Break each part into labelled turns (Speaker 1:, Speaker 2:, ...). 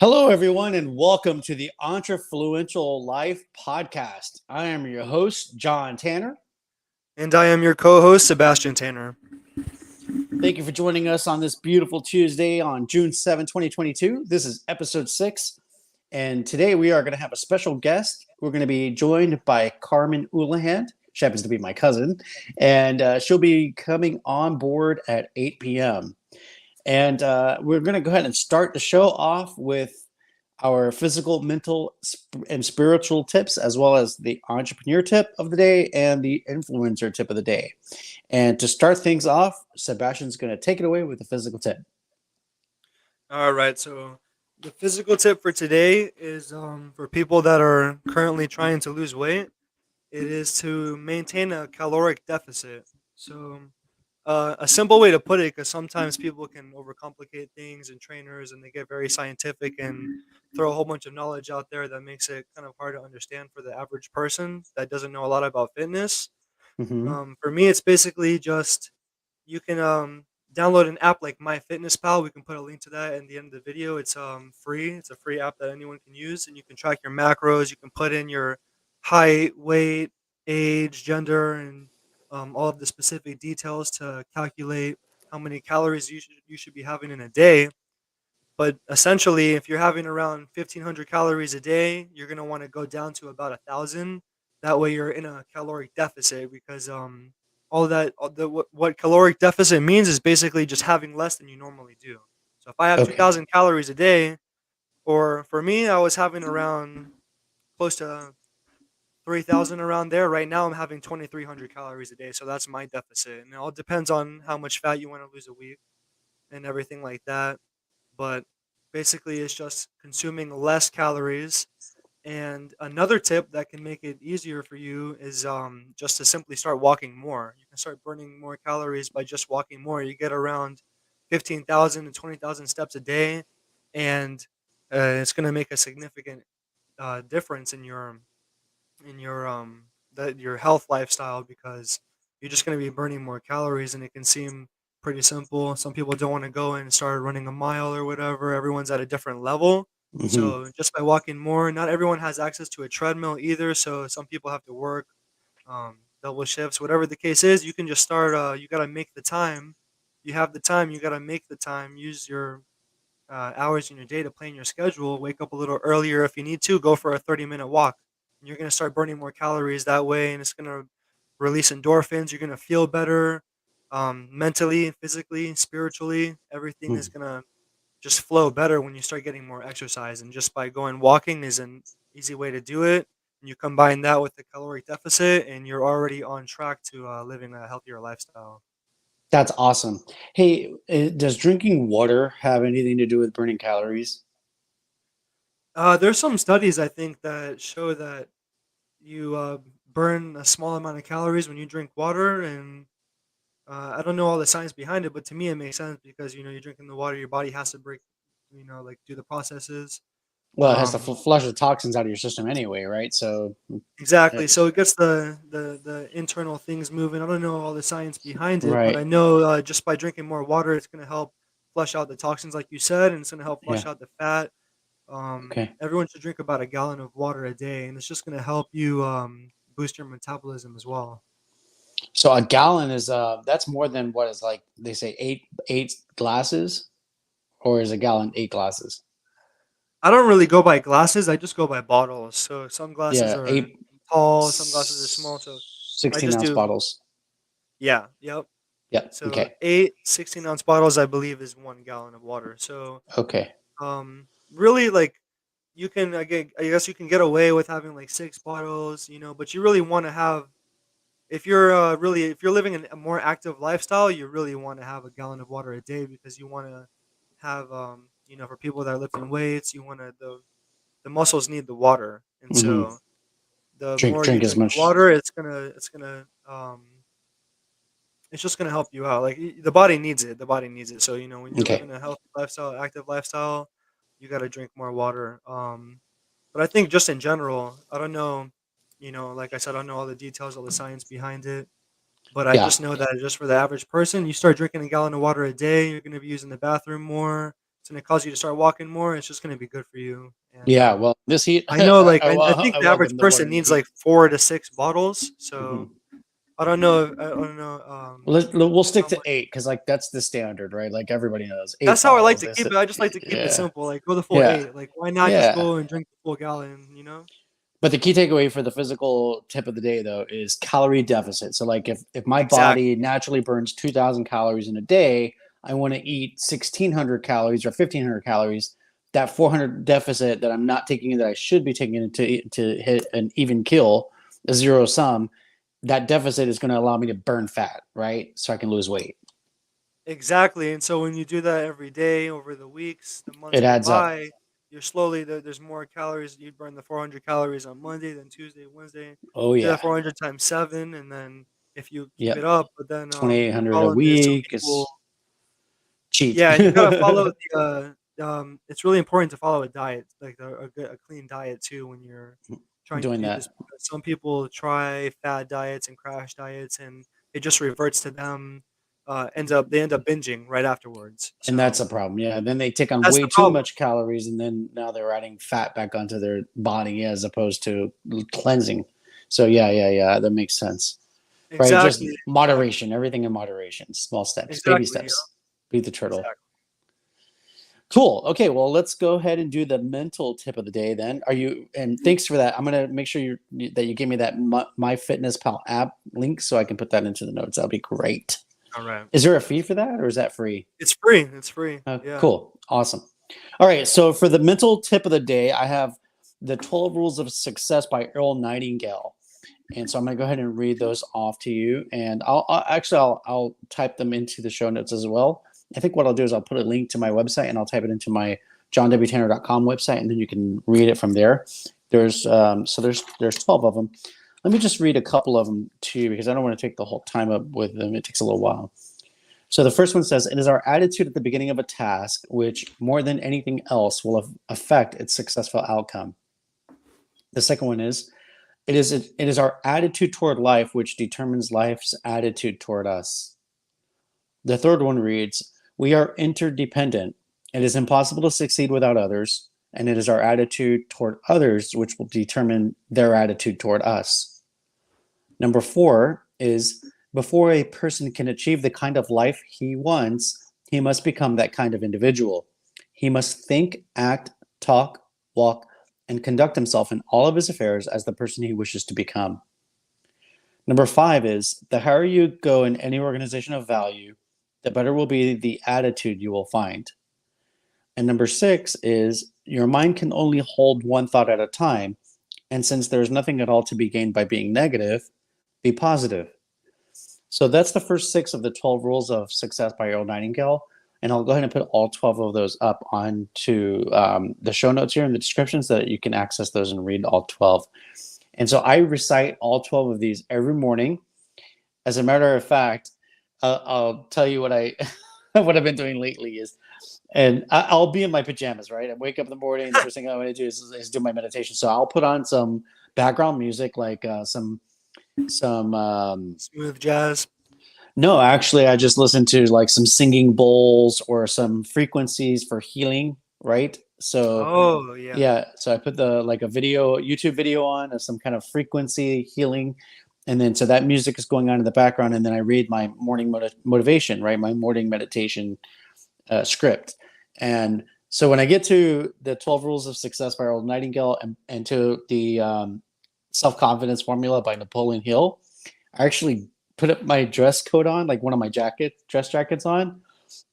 Speaker 1: Hello, everyone, and welcome to the Entrefluential Life podcast. I am your host, John Tanner.
Speaker 2: And I am your co host, Sebastian Tanner.
Speaker 1: Thank you for joining us on this beautiful Tuesday on June 7th, 2022. This is episode 6, and today we are going to have a special guest. We're going to be joined by Carmen Oulahan. She happens to be my cousin, and she'll be coming on board at 8 p.m. And we're going to go ahead and start the show off with our physical, mental, and spiritual tips, as well as the entrepreneur tip of the day and the influencer tip of the day. And to start things off, Sebastian's going to take it away with the physical tip.
Speaker 2: All right, so the physical tip for today is for people that are currently trying to lose weight, it is to maintain a caloric deficit. So, a simple way to put it, because sometimes people can overcomplicate things and trainers and they get very scientific and throw a whole bunch of knowledge out there that makes it kind of hard to understand for the average person that doesn't know a lot about fitness.
Speaker 1: Mm-hmm.
Speaker 2: For me, it's basically just you can download an app like MyFitnessPal. We can put a link to that in the end of the video. It's free. It's a free app that anyone can use, and you can track your macros. You can put in your height, weight, age, gender, and all of the specific details to calculate how many calories you should be having in a day. But essentially, if you're having around 1,500 calories a day, you're gonna want to go down to about 1,000. That way, you're in a caloric deficit because all that what caloric deficit means is basically just having less than you normally do. So if I have
Speaker 1: Okay.
Speaker 2: 2,000 calories a day, or for me, I was having around close to 3,000 around there. Right now, I'm having 2,300 calories a day, so that's my deficit. And it all depends on how much fat you want to lose a week and everything like that. But basically, it's just consuming less calories. And another tip that can make it easier for you is just to simply start walking more. You can start burning more calories by just walking more. You get around 15,000 to 20,000 steps a day, and it's going to make a significant difference in your health lifestyle because you're just going to be burning more calories, and it can seem pretty simple. Some people don't want to go and start running a mile or whatever. Everyone's at a different level.
Speaker 1: Mm-hmm.
Speaker 2: So just by walking more, not everyone has access to a treadmill either. So some people have to work double shifts, whatever the case is. You can just start. You got to make the time. You have the time. You got to make the time. Use your hours in your day to plan your schedule. Wake up a little earlier if you need to. Go for a 30-minute walk. And you're going to start burning more calories that way, and it's going to release endorphins. You're going to feel better mentally, physically, spiritually. Everything is going to just flow better when you start getting more exercise. And just by going walking is an easy way to do it. And you combine that with the caloric deficit, and you're already on track to living a healthier lifestyle.
Speaker 1: That's awesome. Hey, does drinking water have anything to do with burning calories?
Speaker 2: There's some studies I think that show that you burn a small amount of calories when you drink water, and I don't know all the science behind it, but to me it makes sense because you're drinking the water, your body has to break, like do the processes.
Speaker 1: Well, it has to
Speaker 2: Um,
Speaker 1: flush the toxins out of your system anyway, right? So,
Speaker 2: exactly.
Speaker 1: it's,
Speaker 2: So it gets the internal things moving. I don't know all the science behind it, but
Speaker 1: right.
Speaker 2: I know just by drinking more water, it's going to help flush out the toxins, like you said, and it's going to help
Speaker 1: Yeah.
Speaker 2: flush out the fat.
Speaker 1: Okay.
Speaker 2: Everyone should drink about a gallon of water a day, and it's just going to help you boost your metabolism as well.
Speaker 1: So a gallon is that's more than what is like they say eight glasses, or is a gallon 8 glasses?
Speaker 2: I don't really go by glasses. I just go by bottles. So some glasses
Speaker 1: Yeah,
Speaker 2: are
Speaker 1: eight
Speaker 2: tall, some glasses are small. So I
Speaker 1: 16
Speaker 2: just
Speaker 1: ounce
Speaker 2: do,
Speaker 1: bottles.
Speaker 2: yeah, yep.
Speaker 1: Yeah.
Speaker 2: So
Speaker 1: Okay.
Speaker 2: eight 16-ounce bottles, I believe, is 1 gallon of water. So
Speaker 1: Okay.
Speaker 2: really, like I guess you can get away with having like 6 bottles, but you really want to have if you're living a more active lifestyle, you really want to have a gallon of water a day because you want to have for people that are lifting weights, you want to the muscles need the water, and
Speaker 1: Hmm.
Speaker 2: so the
Speaker 1: Drink
Speaker 2: more you
Speaker 1: drink as
Speaker 2: drink the
Speaker 1: much.
Speaker 2: water, it's just gonna help you out. Like the body needs it. The body needs it. So when you're
Speaker 1: Okay.
Speaker 2: living a healthy lifestyle, active lifestyle, you got to drink more water. But I think just in general, I don't know. Like I said, I don't know all the details, all the science behind it. But I
Speaker 1: Yeah.
Speaker 2: just know that just for the average person, you start drinking a gallon of water a day, you're gonna be using the bathroom more. it's going to cause you to start walking more. It's just going to be good for you. And
Speaker 1: Yeah, well, this heat,
Speaker 2: I know, like, I think
Speaker 1: I
Speaker 2: the average
Speaker 1: welcome the water
Speaker 2: person
Speaker 1: in the
Speaker 2: needs
Speaker 1: heat.
Speaker 2: like 4 to 6 bottles. So
Speaker 1: Mhm.
Speaker 2: I don't know. I don't know.
Speaker 1: We'll stick
Speaker 2: How
Speaker 1: to
Speaker 2: much?
Speaker 1: 8 because like that's the standard, right? Like everybody knows eight
Speaker 2: That's how I like
Speaker 1: bottles.
Speaker 2: to
Speaker 1: That's
Speaker 2: keep
Speaker 1: it.
Speaker 2: it. I just like to keep it
Speaker 1: Yeah,
Speaker 2: simple. Like go the full
Speaker 1: yeah,
Speaker 2: 8. Like why not just
Speaker 1: yeah.
Speaker 2: go and drink the full gallon? You know?
Speaker 1: But the key takeaway for the physical tip of the day, though, is calorie deficit. So, like, if my body
Speaker 2: Exactly.
Speaker 1: naturally burns 2,000 calories in a day, I want to eat 1,600 calories or 1,500 calories. That 400 deficit that I'm not taking that I should be taking to hit an even kill, a zero sum, that deficit is going to allow me to burn fat, right? So I can lose weight.
Speaker 2: Exactly. And so when you do that every day over the weeks, the months
Speaker 1: It
Speaker 2: go
Speaker 1: adds up.
Speaker 2: by, you're slowly there's more calories. You burn the 400 calories on Monday, then Tuesday, Wednesday.
Speaker 1: Oh,
Speaker 2: Do that
Speaker 1: yeah.
Speaker 2: 400 times 7, and then if you keep it
Speaker 1: Yep.
Speaker 2: up, but then the
Speaker 1: 2,800 a
Speaker 2: problem is some
Speaker 1: week
Speaker 2: people.
Speaker 1: is cheat.
Speaker 2: Yeah, and you gotta follow the. It's really important to follow a diet, like a clean diet too, when you're trying to
Speaker 1: Doing
Speaker 2: do
Speaker 1: that.
Speaker 2: this. Because some people try fad diets and crash diets, and it just reverts to them. They end up binging right afterwards.
Speaker 1: And that's
Speaker 2: So
Speaker 1: a problem. Yeah. Then they take on
Speaker 2: that's
Speaker 1: way
Speaker 2: the
Speaker 1: too
Speaker 2: problem.
Speaker 1: much calories, and then now they're adding fat back onto their body as opposed to cleansing. So yeah, yeah, yeah. That makes sense. Right. Just
Speaker 2: Exactly,
Speaker 1: moderation. Everything in moderation. Small steps, baby
Speaker 2: exactly,
Speaker 1: steps. Beat the turtle.
Speaker 2: exactly.
Speaker 1: Cool. Okay. Well, let's go ahead and do the mental tip of the day. Then, are you? And thanks for that. I'm gonna make sure that you give me that MyFitnessPal app link so I can put that into the notes. That'll be great.
Speaker 2: All right,
Speaker 1: Is there a fee for that, or is that free?
Speaker 2: it's free. It's free. Yeah.
Speaker 1: Cool. Awesome. All right. So for the mental tip of the day, I have the 12 Rules of Success by Earl Nightingale. And so I'm going to go ahead and read those off to you. And I'll type them into the show notes as well. I think what I'll do is I'll put a link to my website and I'll type it into my johnwtanner.com website, and then you can read it from there. There's 12 of them. Let me just read a couple of them to you because I don't want to take the whole time up with them. It takes a little while. So the first one says, it is our attitude at the beginning of a task which, more than anything else, will affect its successful outcome. The second one is, it is our attitude toward life which determines life's attitude toward us. The third one reads, we are interdependent. It is impossible to succeed without others, and it is our attitude toward others which will determine their attitude toward us. Number 4 is, before a person can achieve the kind of life he wants, he must become that kind of individual. He must think, act, talk, walk, and conduct himself in all of his affairs as the person he wishes to become. Number 5 is, the higher you go in any organization of value, the better will be the attitude you will find. And number 6 is, your mind can only hold one thought at a time, and since there is nothing at all to be gained by being negative, be positive. So that's the first 6 of the 12 Rules of Success by Earl Nightingale. And I'll go ahead and put all 12 of those up onto the show notes here in the description so that you can access those and read all 12. And so I recite all 12 of these every morning. As a matter of fact, I'll tell you what what I've been doing lately is, and I'll be in my pajamas, right? I wake up in the morning, the first thing I want to do is do my meditation. So I'll put on some background music, like some
Speaker 2: Smooth jazz.
Speaker 1: no, actually I just listen to like some singing bowls or some frequencies for healing, right? So
Speaker 2: Oh yeah.
Speaker 1: yeah, so I put the like a YouTube video on of some kind of frequency healing, and then so that music is going on in the background, and then I read my morning motivation, right? My morning meditation script. And so when I get to the 12 Rules of Success by Earl Nightingale and to the self-confidence formula by Napoleon Hill, I actually put up my dress coat on, like one of my dress jackets on,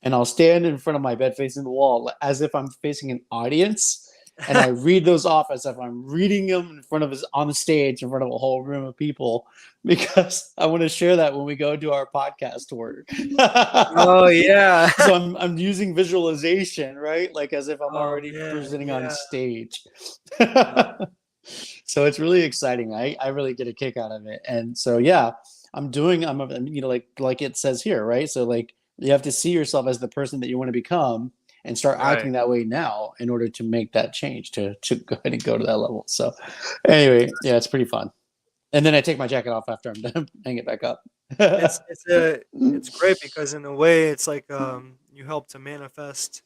Speaker 1: and I'll stand in front of my bed facing the wall as if I'm facing an audience. And I read those off as if I'm reading them in front of us on the stage in front of a whole room of people, because I want to share that when we go do our podcast tour.
Speaker 2: Oh yeah.
Speaker 1: So I'm using visualization, right? Like as if I'm
Speaker 2: Oh
Speaker 1: already
Speaker 2: man.
Speaker 1: presenting on
Speaker 2: Yeah.
Speaker 1: stage.
Speaker 2: Yeah.
Speaker 1: So it's really exciting. I really get a kick out of it. And so yeah, I'm like it says here, right? So like you have to see yourself as the person that you want to become and start
Speaker 2: Right.
Speaker 1: acting that way now in order to make that change to go ahead and go to that level. So anyway, yeah, it's pretty fun. And then I take my jacket off after I'm done, hang it back up.
Speaker 2: It's great because in a way it's like you help to manifest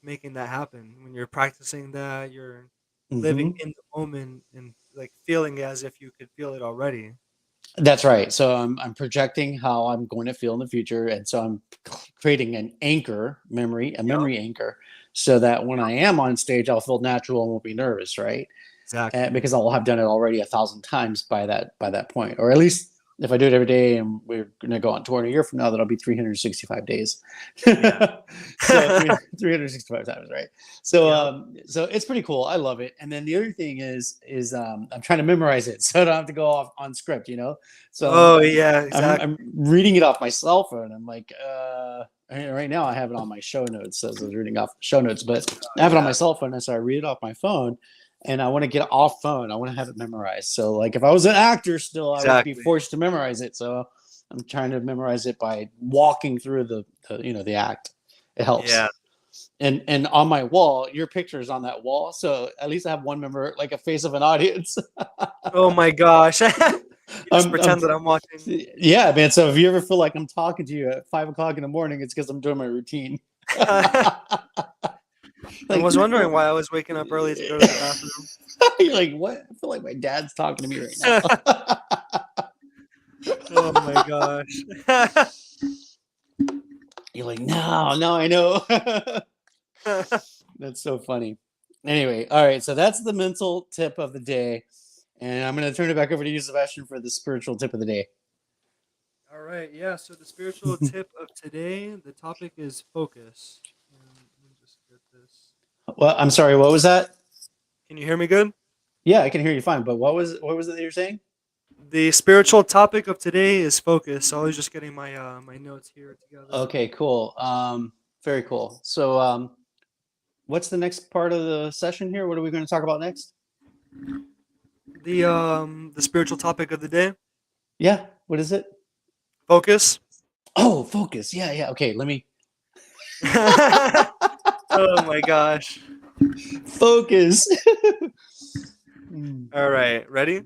Speaker 2: making that happen. When you're practicing that, you're living
Speaker 1: Hmm.
Speaker 2: in the moment and like feeling it as if you could feel it already.
Speaker 1: That's right. So I'm projecting how I'm going to feel in the future, and so I'm creating an anchor memory, a
Speaker 2: Yep.
Speaker 1: memory anchor, so that when I am on stage, I'll feel natural and won't be nervous, right?
Speaker 2: Exactly.
Speaker 1: Because I'll have done it already 1,000 times by that point, or at least if I do it every day, and we're going to go on tour in a year from now, that'll be 365 days.
Speaker 2: Yeah.
Speaker 1: So 365 times, right? So
Speaker 2: Yep.
Speaker 1: so it's pretty cool. I love it. And then the other thing is I'm trying to memorize it so I don't have to go off on script, you know. So
Speaker 2: Oh yeah,
Speaker 1: I'm
Speaker 2: exactly.
Speaker 1: reading it off my cell phone. I'm like, right now I have it on my show notes. So I was reading off show notes, but
Speaker 2: Oh
Speaker 1: I have it on my
Speaker 2: yeah.
Speaker 1: cell phone, and so I read it off my phone, and I want to get off phone. I want to have it memorized. So like if I was an actor still, I would be
Speaker 2: Exactly.
Speaker 1: forced to memorize it. So I'm trying to memorize it by walking through the act. It
Speaker 2: Yeah.
Speaker 1: helps. And on my wall, your picture is on that wall. So at least I have one member, like a face of an audience.
Speaker 2: Oh my gosh. You just
Speaker 1: I'm
Speaker 2: pretend that I'm watching.
Speaker 1: yeah, man. So if you ever feel like I'm talking to you at 5 o'clock in the morning, it's because I'm doing my routine.
Speaker 2: I
Speaker 1: Like
Speaker 2: was wondering why I was waking up early to go to the bathroom.
Speaker 1: you're like, what? I feel like my dad's talking to me right now.
Speaker 2: Oh my gosh.
Speaker 1: You're like, no, no, I know. That's so funny. Anyway, all right. So that's the mental tip of the day. And I'm going to turn it back over to you, Sebastian, for the spiritual tip of the day.
Speaker 2: All right, yeah. So the spiritual tip of today, the topic is focus. Let me just get this.
Speaker 1: Well, I'm sorry. What was that?
Speaker 2: Can you hear me good?
Speaker 1: Yeah, I can hear you fine. But what was it that you're saying?
Speaker 2: The spiritual topic of today is focus. So I was just getting my notes here together.
Speaker 1: Okay, cool. Very cool. So, what's the next part of the session here? What are we going to talk about next?
Speaker 2: The spiritual topic of the day,
Speaker 1: Yeah, what is it?
Speaker 2: focus.
Speaker 1: Oh, focus. Yeah, yeah. Okay, let me
Speaker 2: Oh my gosh.
Speaker 1: focus. Hmm.
Speaker 2: All right, ready?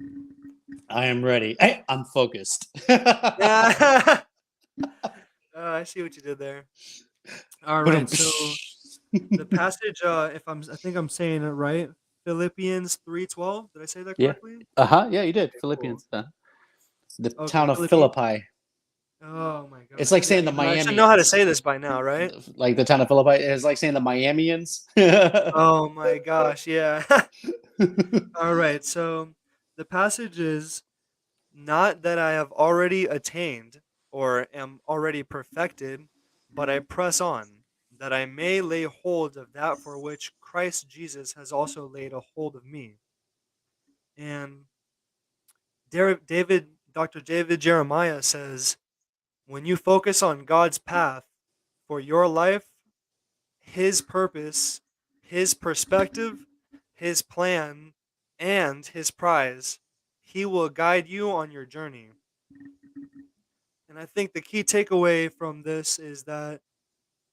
Speaker 1: I am ready. I'm focused.
Speaker 2: Yeah. I see what you did there. All
Speaker 1: But
Speaker 2: right, so the passage, if I think I'm saying it right, Philippians 3:12. Did I say that
Speaker 1: yeah.
Speaker 2: correctly?
Speaker 1: Uh-huh. Yeah, you did.
Speaker 2: Okay, cool.
Speaker 1: Philippians. The
Speaker 2: Okay,
Speaker 1: town of
Speaker 2: Philippians.
Speaker 1: Philippi.
Speaker 2: Oh my
Speaker 1: It's
Speaker 2: gosh.
Speaker 1: like
Speaker 2: Yeah,
Speaker 1: saying the
Speaker 2: you know, I should know how to
Speaker 1: Miamians.
Speaker 2: say this by now, right?
Speaker 1: Like the town of Philippi is like saying the Miamians.
Speaker 2: Oh my gosh, yeah. All right, so the passage is not that I have already attained or am already perfected, but I press on, that I may lay hold of that for which Christ Jesus has also laid a hold of me. And Dr. David Jeremiah says, when you focus on God's path for your life, His purpose, His perspective, His plan, and His prize, He will guide you on your journey. And I think the key takeaway from this is that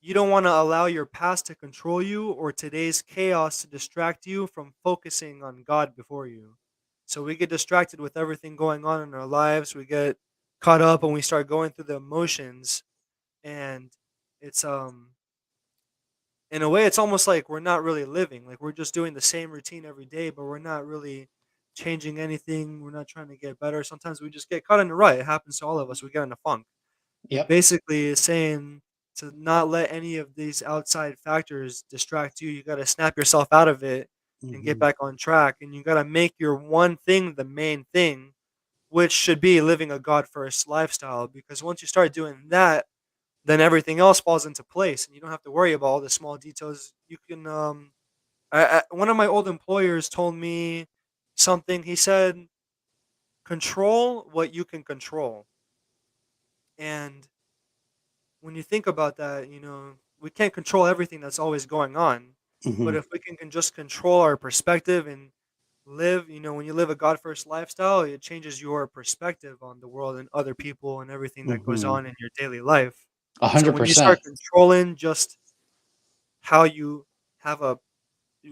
Speaker 2: you don't want to allow your past to control you or today's chaos to distract you from focusing on God before you. So we get distracted with everything going on in our lives. We get caught up and we start going through the emotions, and it's in a way it's almost like we're not really living. Like we're just doing the same routine every day, but we're not really changing anything. We're not trying to get better. Sometimes we just get caught in the rut. It happens to all of us. We get in a funk. And
Speaker 1: Yep.
Speaker 2: basically is saying to not let any of these outside factors distract you. You got to snap yourself out of it and get
Speaker 1: Hmm.
Speaker 2: back on track. And you got to make your one thing the main thing, which should be living a God first lifestyle. Because once you start doing that, then everything else falls into place and you don't have to worry about all the small details. You can, one of my old employers told me something. He said, control what you can control. And when you think about that, we can't control everything that's always going on. But
Speaker 1: Hmm.
Speaker 2: if we can just control our perspective and live, when you live a God first lifestyle, it changes your perspective on the world and other people and everything that goes
Speaker 1: Hmm.
Speaker 2: on in your daily life.
Speaker 1: A
Speaker 2: So
Speaker 1: hundred
Speaker 2: when you start
Speaker 1: percent.
Speaker 2: controlling just how you have a,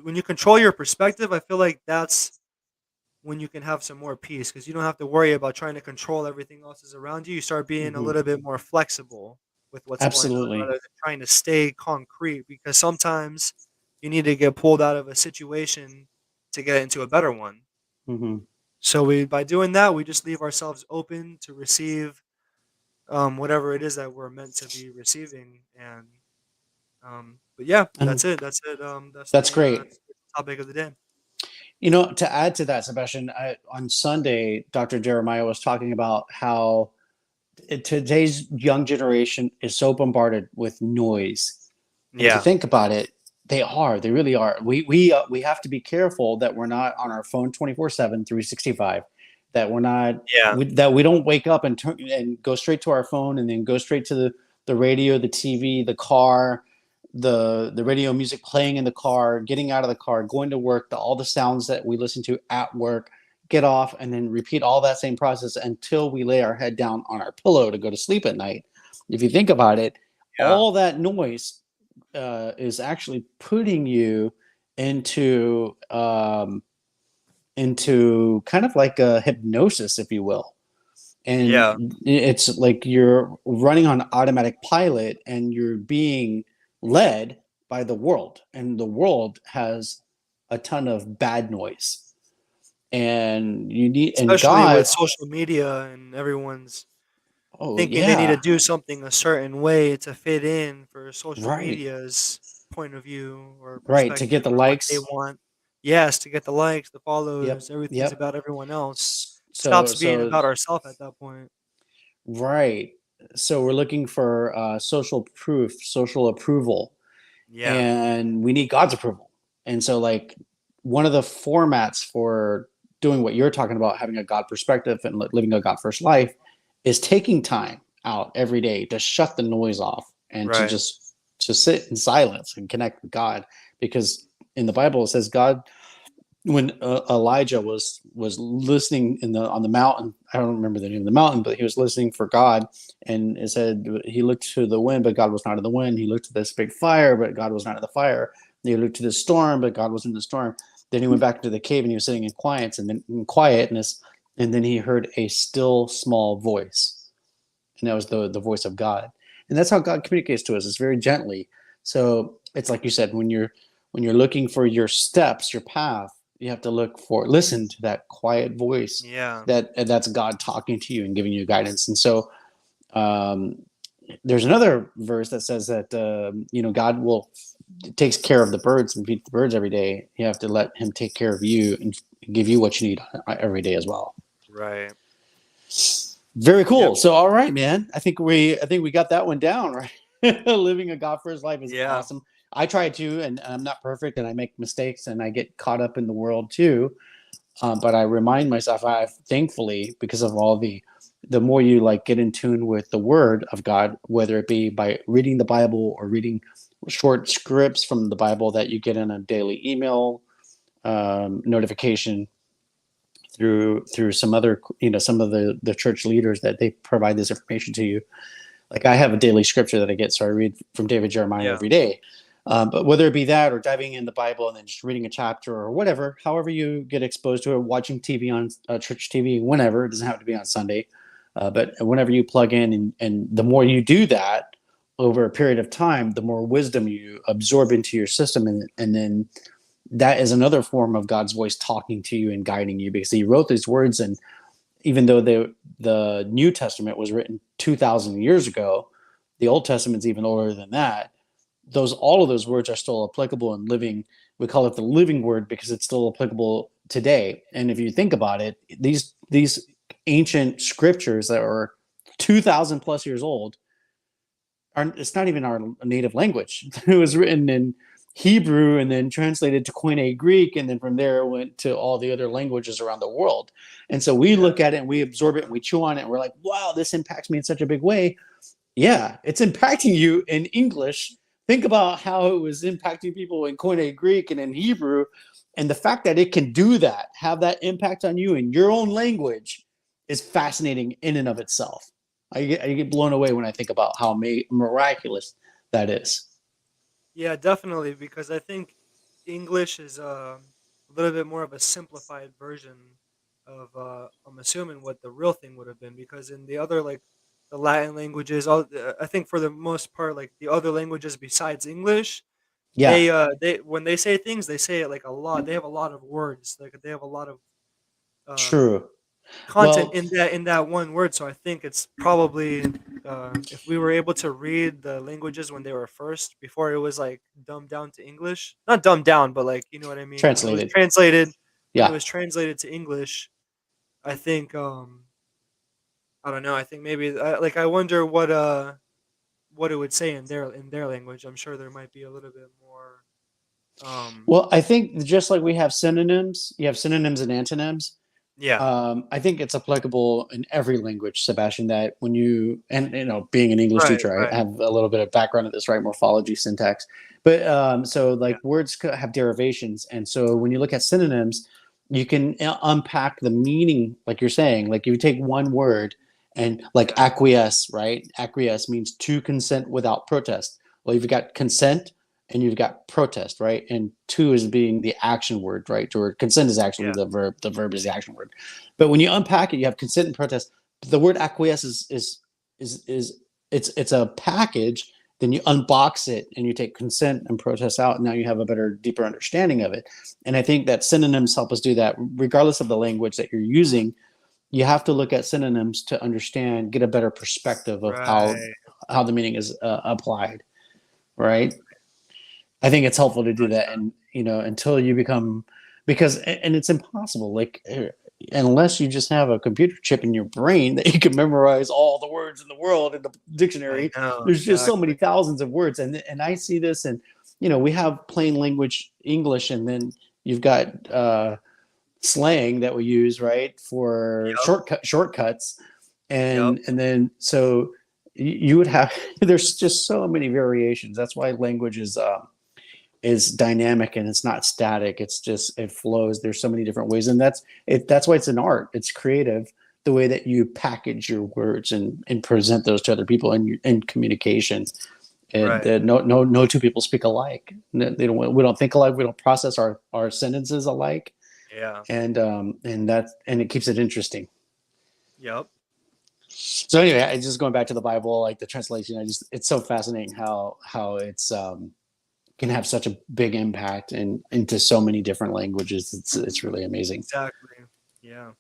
Speaker 2: when you control your perspective, I feel like that's when you can have some more peace because you don't have to worry about trying to control everything else is around you. You start being a
Speaker 1: Hmm.
Speaker 2: little bit more flexible. with what's going on
Speaker 1: Absolutely.
Speaker 2: rather than trying to stay concrete, because sometimes you need to get pulled out of a situation to get into a better one.
Speaker 1: Hmm.
Speaker 2: So we by doing that, we just leave ourselves open to receive whatever it is that we're meant to be receiving. And but yeah,
Speaker 1: And
Speaker 2: that's it. That's it.
Speaker 1: that's great.
Speaker 2: That's the topic of the day.
Speaker 1: To add to that, Sebastian, on Sunday, Dr. Jeremiah was talking about how today's young generation is so bombarded with noise. And if you
Speaker 2: Yeah,
Speaker 1: think about it, they really are. We have to be careful that we're not on our phone 24/7, 365, that we're not,
Speaker 2: yeah,
Speaker 1: that we don't wake up and turn and go straight to our phone and then go straight to the radio, the TV, the car, the radio music playing in the car, getting out of the car, going to work, all the sounds that we listen to at work, get off, and then repeat all that same process until we lay our head down on our pillow to go to sleep at night. If you think about it,
Speaker 2: yeah,
Speaker 1: all that noise is actually putting you into into kind of like a hypnosis, if you will.
Speaker 2: yeah.
Speaker 1: And it's like you're running on automatic pilot and you're being led by the world, and the world has a ton of bad noise, and you need, and
Speaker 2: Especially with
Speaker 1: God.
Speaker 2: social media and everyone's
Speaker 1: Oh
Speaker 2: thinking they need to
Speaker 1: yeah,
Speaker 2: do something a certain way to fit in for social
Speaker 1: right,
Speaker 2: media's point of view or
Speaker 1: right, to get
Speaker 2: perspective
Speaker 1: the
Speaker 2: or what they
Speaker 1: likes.
Speaker 2: want. Yes, to get the likes, the
Speaker 1: Yep,
Speaker 2: follows, everything's
Speaker 1: yep.
Speaker 2: about everyone else. It
Speaker 1: So
Speaker 2: stops being
Speaker 1: so
Speaker 2: about ourselves at that point.
Speaker 1: right. So we're looking for social proof, social approval,
Speaker 2: Yeah,
Speaker 1: and we need God's approval. And so, like, one of the formats for doing what you're talking about, having a God perspective and living a God first life, is taking time out every day to shut the noise off and to
Speaker 2: right.
Speaker 1: just to sit in silence and connect with God. Because in the Bible it says God, when Elijah was listening in the on the mountain. I don't remember the name of the mountain, but he was listening for God, and it said he looked to the wind, but God was not in the wind. He looked to this big fire, but God was not in the fire. He looked to the storm, but God was in the storm. Then he went back to the cave and he was sitting in quiet, and then in quietness, and then he heard a still small voice, and that was the voice of God. And that's how God communicates to us. It's very gently. So it's like you said, when you're looking for your steps, your path, you have to listen to that quiet voice,
Speaker 2: Yeah.
Speaker 1: that's God talking to you and giving you guidance. And so um, there's another verse that says that God will takes care of the birds and feeds the birds every day. You have to let Him take care of you and give you what you need every day as well.
Speaker 2: Right.
Speaker 1: Very cool.
Speaker 2: Yep.
Speaker 1: So, all right, man. I think we got that one down, right? Living a God first life is
Speaker 2: Yeah.
Speaker 1: awesome. I try to, and I'm not perfect, and I make mistakes, and I get caught up in the world too. But I remind myself, I thankfully, because of all the more you like get in tune with the Word of God, whether it be by reading the Bible or reading short scripts from the Bible that you get in a daily email notification through some other, some of the church leaders, that they provide this information to you. Like, I have a daily scripture that I get, so I read from David Jeremiah
Speaker 2: Yeah.
Speaker 1: every day. But whether it be that or diving in the Bible and then just reading a chapter or whatever, however you get exposed to it, watching TV on church TV, whenever, it doesn't have to be on Sunday, but whenever you plug in, and the more you do that over a period of time, the more wisdom you absorb into your system, and then that is another form of God's voice talking to you and guiding you, because He wrote these words. And even though the New Testament was written 2,000 years ago, the Old Testament's even older than that. All of those words are still applicable and living. We call it the living word because it's still applicable today. And if you think about it, these ancient scriptures that are 2,000 plus years old it's not even our native language. It was written in Hebrew and then translated to Koine Greek, and then from there it went to all the other languages around the world. And so we
Speaker 2: Yeah.
Speaker 1: look at it and we absorb it and we chew on it and we're like, wow, this impacts me in such a big way. Yeah, it's impacting you in English. Think about how it was impacting people in Koine Greek and in Hebrew. And the fact that it can do that, have that impact on you in your own language, is fascinating in and of itself. I get blown away when I think about how miraculous that is.
Speaker 2: Yeah, definitely, because I think English is a little bit more of a simplified version of I'm assuming what the real thing would have been, because in the other like the Latin languages. All I think for the most part, like the other languages besides English,
Speaker 1: Yeah,
Speaker 2: they when they say things, they say it like a lot. They have a lot of words. Like they have a lot of um,
Speaker 1: true.
Speaker 2: content
Speaker 1: Well,
Speaker 2: in that one word. So I think it's probably if we were able to read the languages when they were first, before it was like dumbed down to English, not dumbed down, but like you know what I mean.
Speaker 1: translated.
Speaker 2: When it
Speaker 1: Yeah.
Speaker 2: was translated to English, I think I don't know. I think maybe like I wonder what it would say in their language. I'm sure there might be a little bit more. Um,
Speaker 1: Well, I think just like we have synonyms, you have synonyms and antonyms.
Speaker 2: yeah,
Speaker 1: I think it's applicable in every language, Sebastian. That when you and being an English
Speaker 2: right,
Speaker 1: teacher, I
Speaker 2: right,
Speaker 1: have a little bit of background in this, right? Morphology, syntax, but so
Speaker 2: yeah,
Speaker 1: like words have derivations, and so when you look at synonyms, you can unpack the meaning, like you're saying. Like you take one word and like
Speaker 2: yeah,
Speaker 1: acquiesce, right? Acquiesce means to consent without protest. Well, you've got consent and you've got protest, right? And to is being the action word, right? Or consent is actually
Speaker 2: yeah,
Speaker 1: the verb. The verb is the action word. But when you unpack it, you have consent and protest. The word acquiesce is it's a package. Then you unbox it and you take consent and protest out. And now you have a better, deeper understanding of it. And I think that synonyms help us do that, regardless of the language that you're using. You have to look at synonyms to understand, get a better perspective of
Speaker 2: right.
Speaker 1: how the meaning is applied, right? I think it's helpful to do that,
Speaker 2: Gotcha.
Speaker 1: and until you become, because and it's impossible, like unless you just have a computer chip in your brain that you can memorize all the words in the world in the
Speaker 2: I
Speaker 1: dictionary.
Speaker 2: know
Speaker 1: There's just so
Speaker 2: exactly.
Speaker 1: many thousands of words, and I see this, and we have plain language English, and then you've got slang that we use, right, for
Speaker 2: Yep,
Speaker 1: shortcuts,
Speaker 2: yep,
Speaker 1: and then so you would have there's just so many variations. That's why language is dynamic and it's not static. It's just it flows. There's so many different ways, and that's why it's an art. It's creative, the way that you package your words and present those to other people in communication. And
Speaker 2: right.
Speaker 1: no two people speak alike. They don't. We don't think alike. We don't process our sentences alike.
Speaker 2: Yeah,
Speaker 1: And it keeps it interesting.
Speaker 2: yep.
Speaker 1: So anyway, I just going back to the Bible, like the translation. It's so fascinating how it's can have such a big impact and into so many different languages. It's really amazing.
Speaker 2: Exactly. Yeah.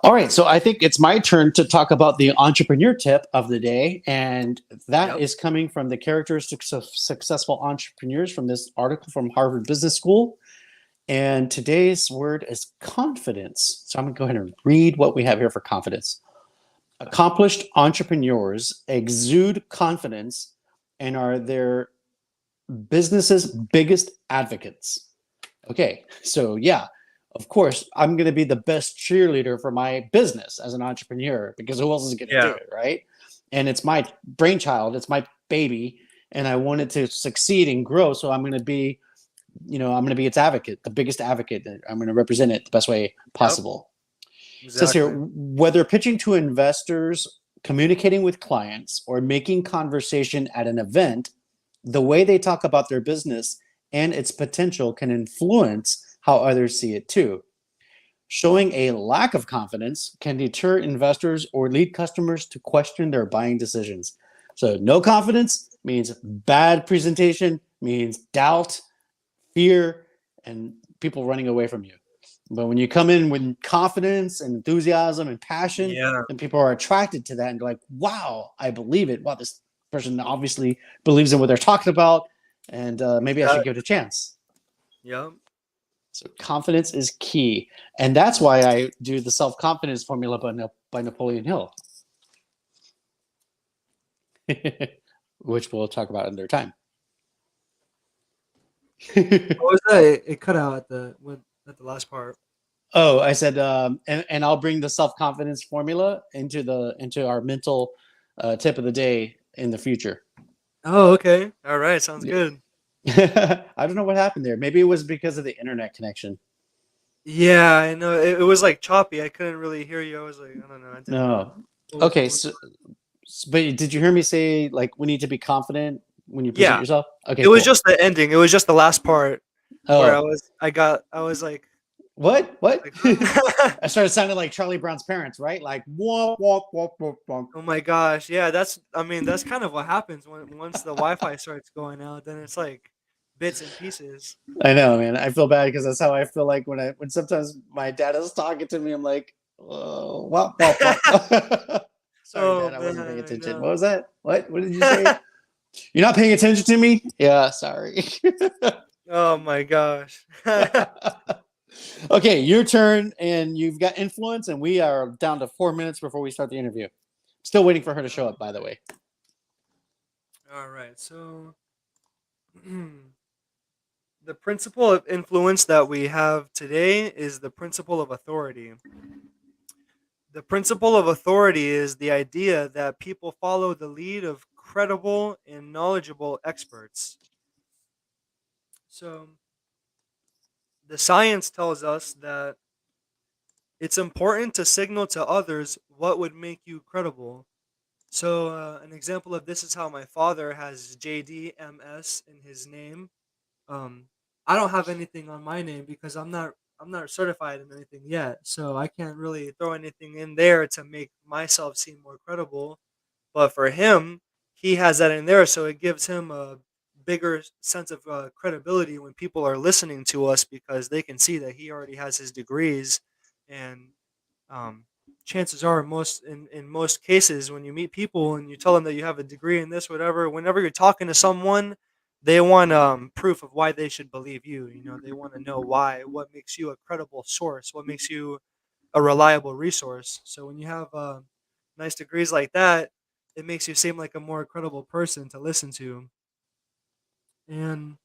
Speaker 1: All right, so I think it's my turn to talk about the entrepreneur tip of the day, and that
Speaker 2: Yep.
Speaker 1: is coming from the characteristics of successful entrepreneurs from this article from Harvard Business School. And today's word is confidence. So I'm going to go ahead and read what we have here for confidence. Accomplished entrepreneurs exude confidence and are their business's biggest advocates. Okay, so yeah, of course, I'm going to be the best cheerleader for my business as an entrepreneur because who else is going to do
Speaker 2: Yeah.
Speaker 1: it, right? And it's my brainchild, it's my baby, and I want it to succeed and grow. So I'm going to be, I'm going to be its advocate, the biggest advocate. I'm going to represent it the best way
Speaker 2: Yep.
Speaker 1: possible. It says here,
Speaker 2: Exactly.
Speaker 1: whether pitching to investors, communicating with clients, or making conversation at an event, the way they talk about their business and its potential can influence how others see it too. Showing a lack of confidence can deter investors or lead customers to question their buying decisions. So, no confidence means bad presentation, means doubt, fear, and people running away from you. But when you come in with confidence and enthusiasm and passion,
Speaker 2: Yeah.
Speaker 1: then people are attracted to that and like, wow, I believe it. Wow, this person obviously believes in what they're talking about. And maybe I should give it
Speaker 2: Exactly.
Speaker 1: a chance.
Speaker 2: Yep.
Speaker 1: So confidence is key. And that's why I do the self-confidence formula by Napoleon Hill, which we'll talk about another time.
Speaker 2: What was that? It cut out at the last part.
Speaker 1: Oh, I said, and I'll bring the self confidence formula into our mental tip of the day in the future.
Speaker 2: Oh, okay. All right. Sounds
Speaker 1: Yeah.
Speaker 2: good.
Speaker 1: I don't know what happened there. Maybe it was because of the internet connection.
Speaker 2: Yeah, I know. It was like choppy. I couldn't really hear you. I was like, I don't know. I didn't know
Speaker 1: No.
Speaker 2: what
Speaker 1: Okay.
Speaker 2: was
Speaker 1: So,
Speaker 2: going on.
Speaker 1: but did you hear me say like we need to be confident when you present
Speaker 2: Yeah.
Speaker 1: yourself? Okay.
Speaker 2: It was
Speaker 1: Cool.
Speaker 2: just the ending. It was just the last part where
Speaker 1: Oh,
Speaker 2: I was like,
Speaker 1: What? What?
Speaker 2: Like, huh?
Speaker 1: I started sounding like Charlie Brown's parents, right? Like walk, walk, walk, walk, walk.
Speaker 2: Oh my gosh, yeah, I mean, that's kind of what happens when once the Wi-Fi starts going out, then it's like bits and pieces.
Speaker 1: I know, man. I feel bad because that's how I feel like when sometimes my dad is talking to me. I'm like, oh, wop, wop, wop. Sorry,
Speaker 2: Oh
Speaker 1: Dad. I wasn't paying
Speaker 2: man, I
Speaker 1: attention. What
Speaker 2: know.
Speaker 1: was that? What? What did you say? You're not paying attention to me? Yeah, sorry.
Speaker 2: Oh my gosh.
Speaker 1: Okay, your turn, and you've got influence, and we are down to 4 minutes before we start the interview. Still waiting for her to show up, by the way.
Speaker 2: All right, so the principle of influence that we have today is the principle of authority. The principle of authority is the idea that people follow the lead of credible and knowledgeable experts. So, the science tells us that it's important to signal to others what would make you credible. So, an example of this is how my father has JDMS in his name. Um, I don't have anything on my name because I'm not certified in anything yet, so I can't really throw anything in there to make myself seem more credible. But for him, he has that in there, so it gives him a bigger sense of credibility when people are listening to us because they can see that he already has his degrees, and um, chances are, in most cases, when you meet people and you tell them that you have a degree in this, whatever, whenever you're talking to someone, they want proof of why they should believe you. You know, they want to know why, what makes you a credible source, what makes you a reliable resource. So when you have nice degrees like that, it makes you seem like a more credible person to listen to. And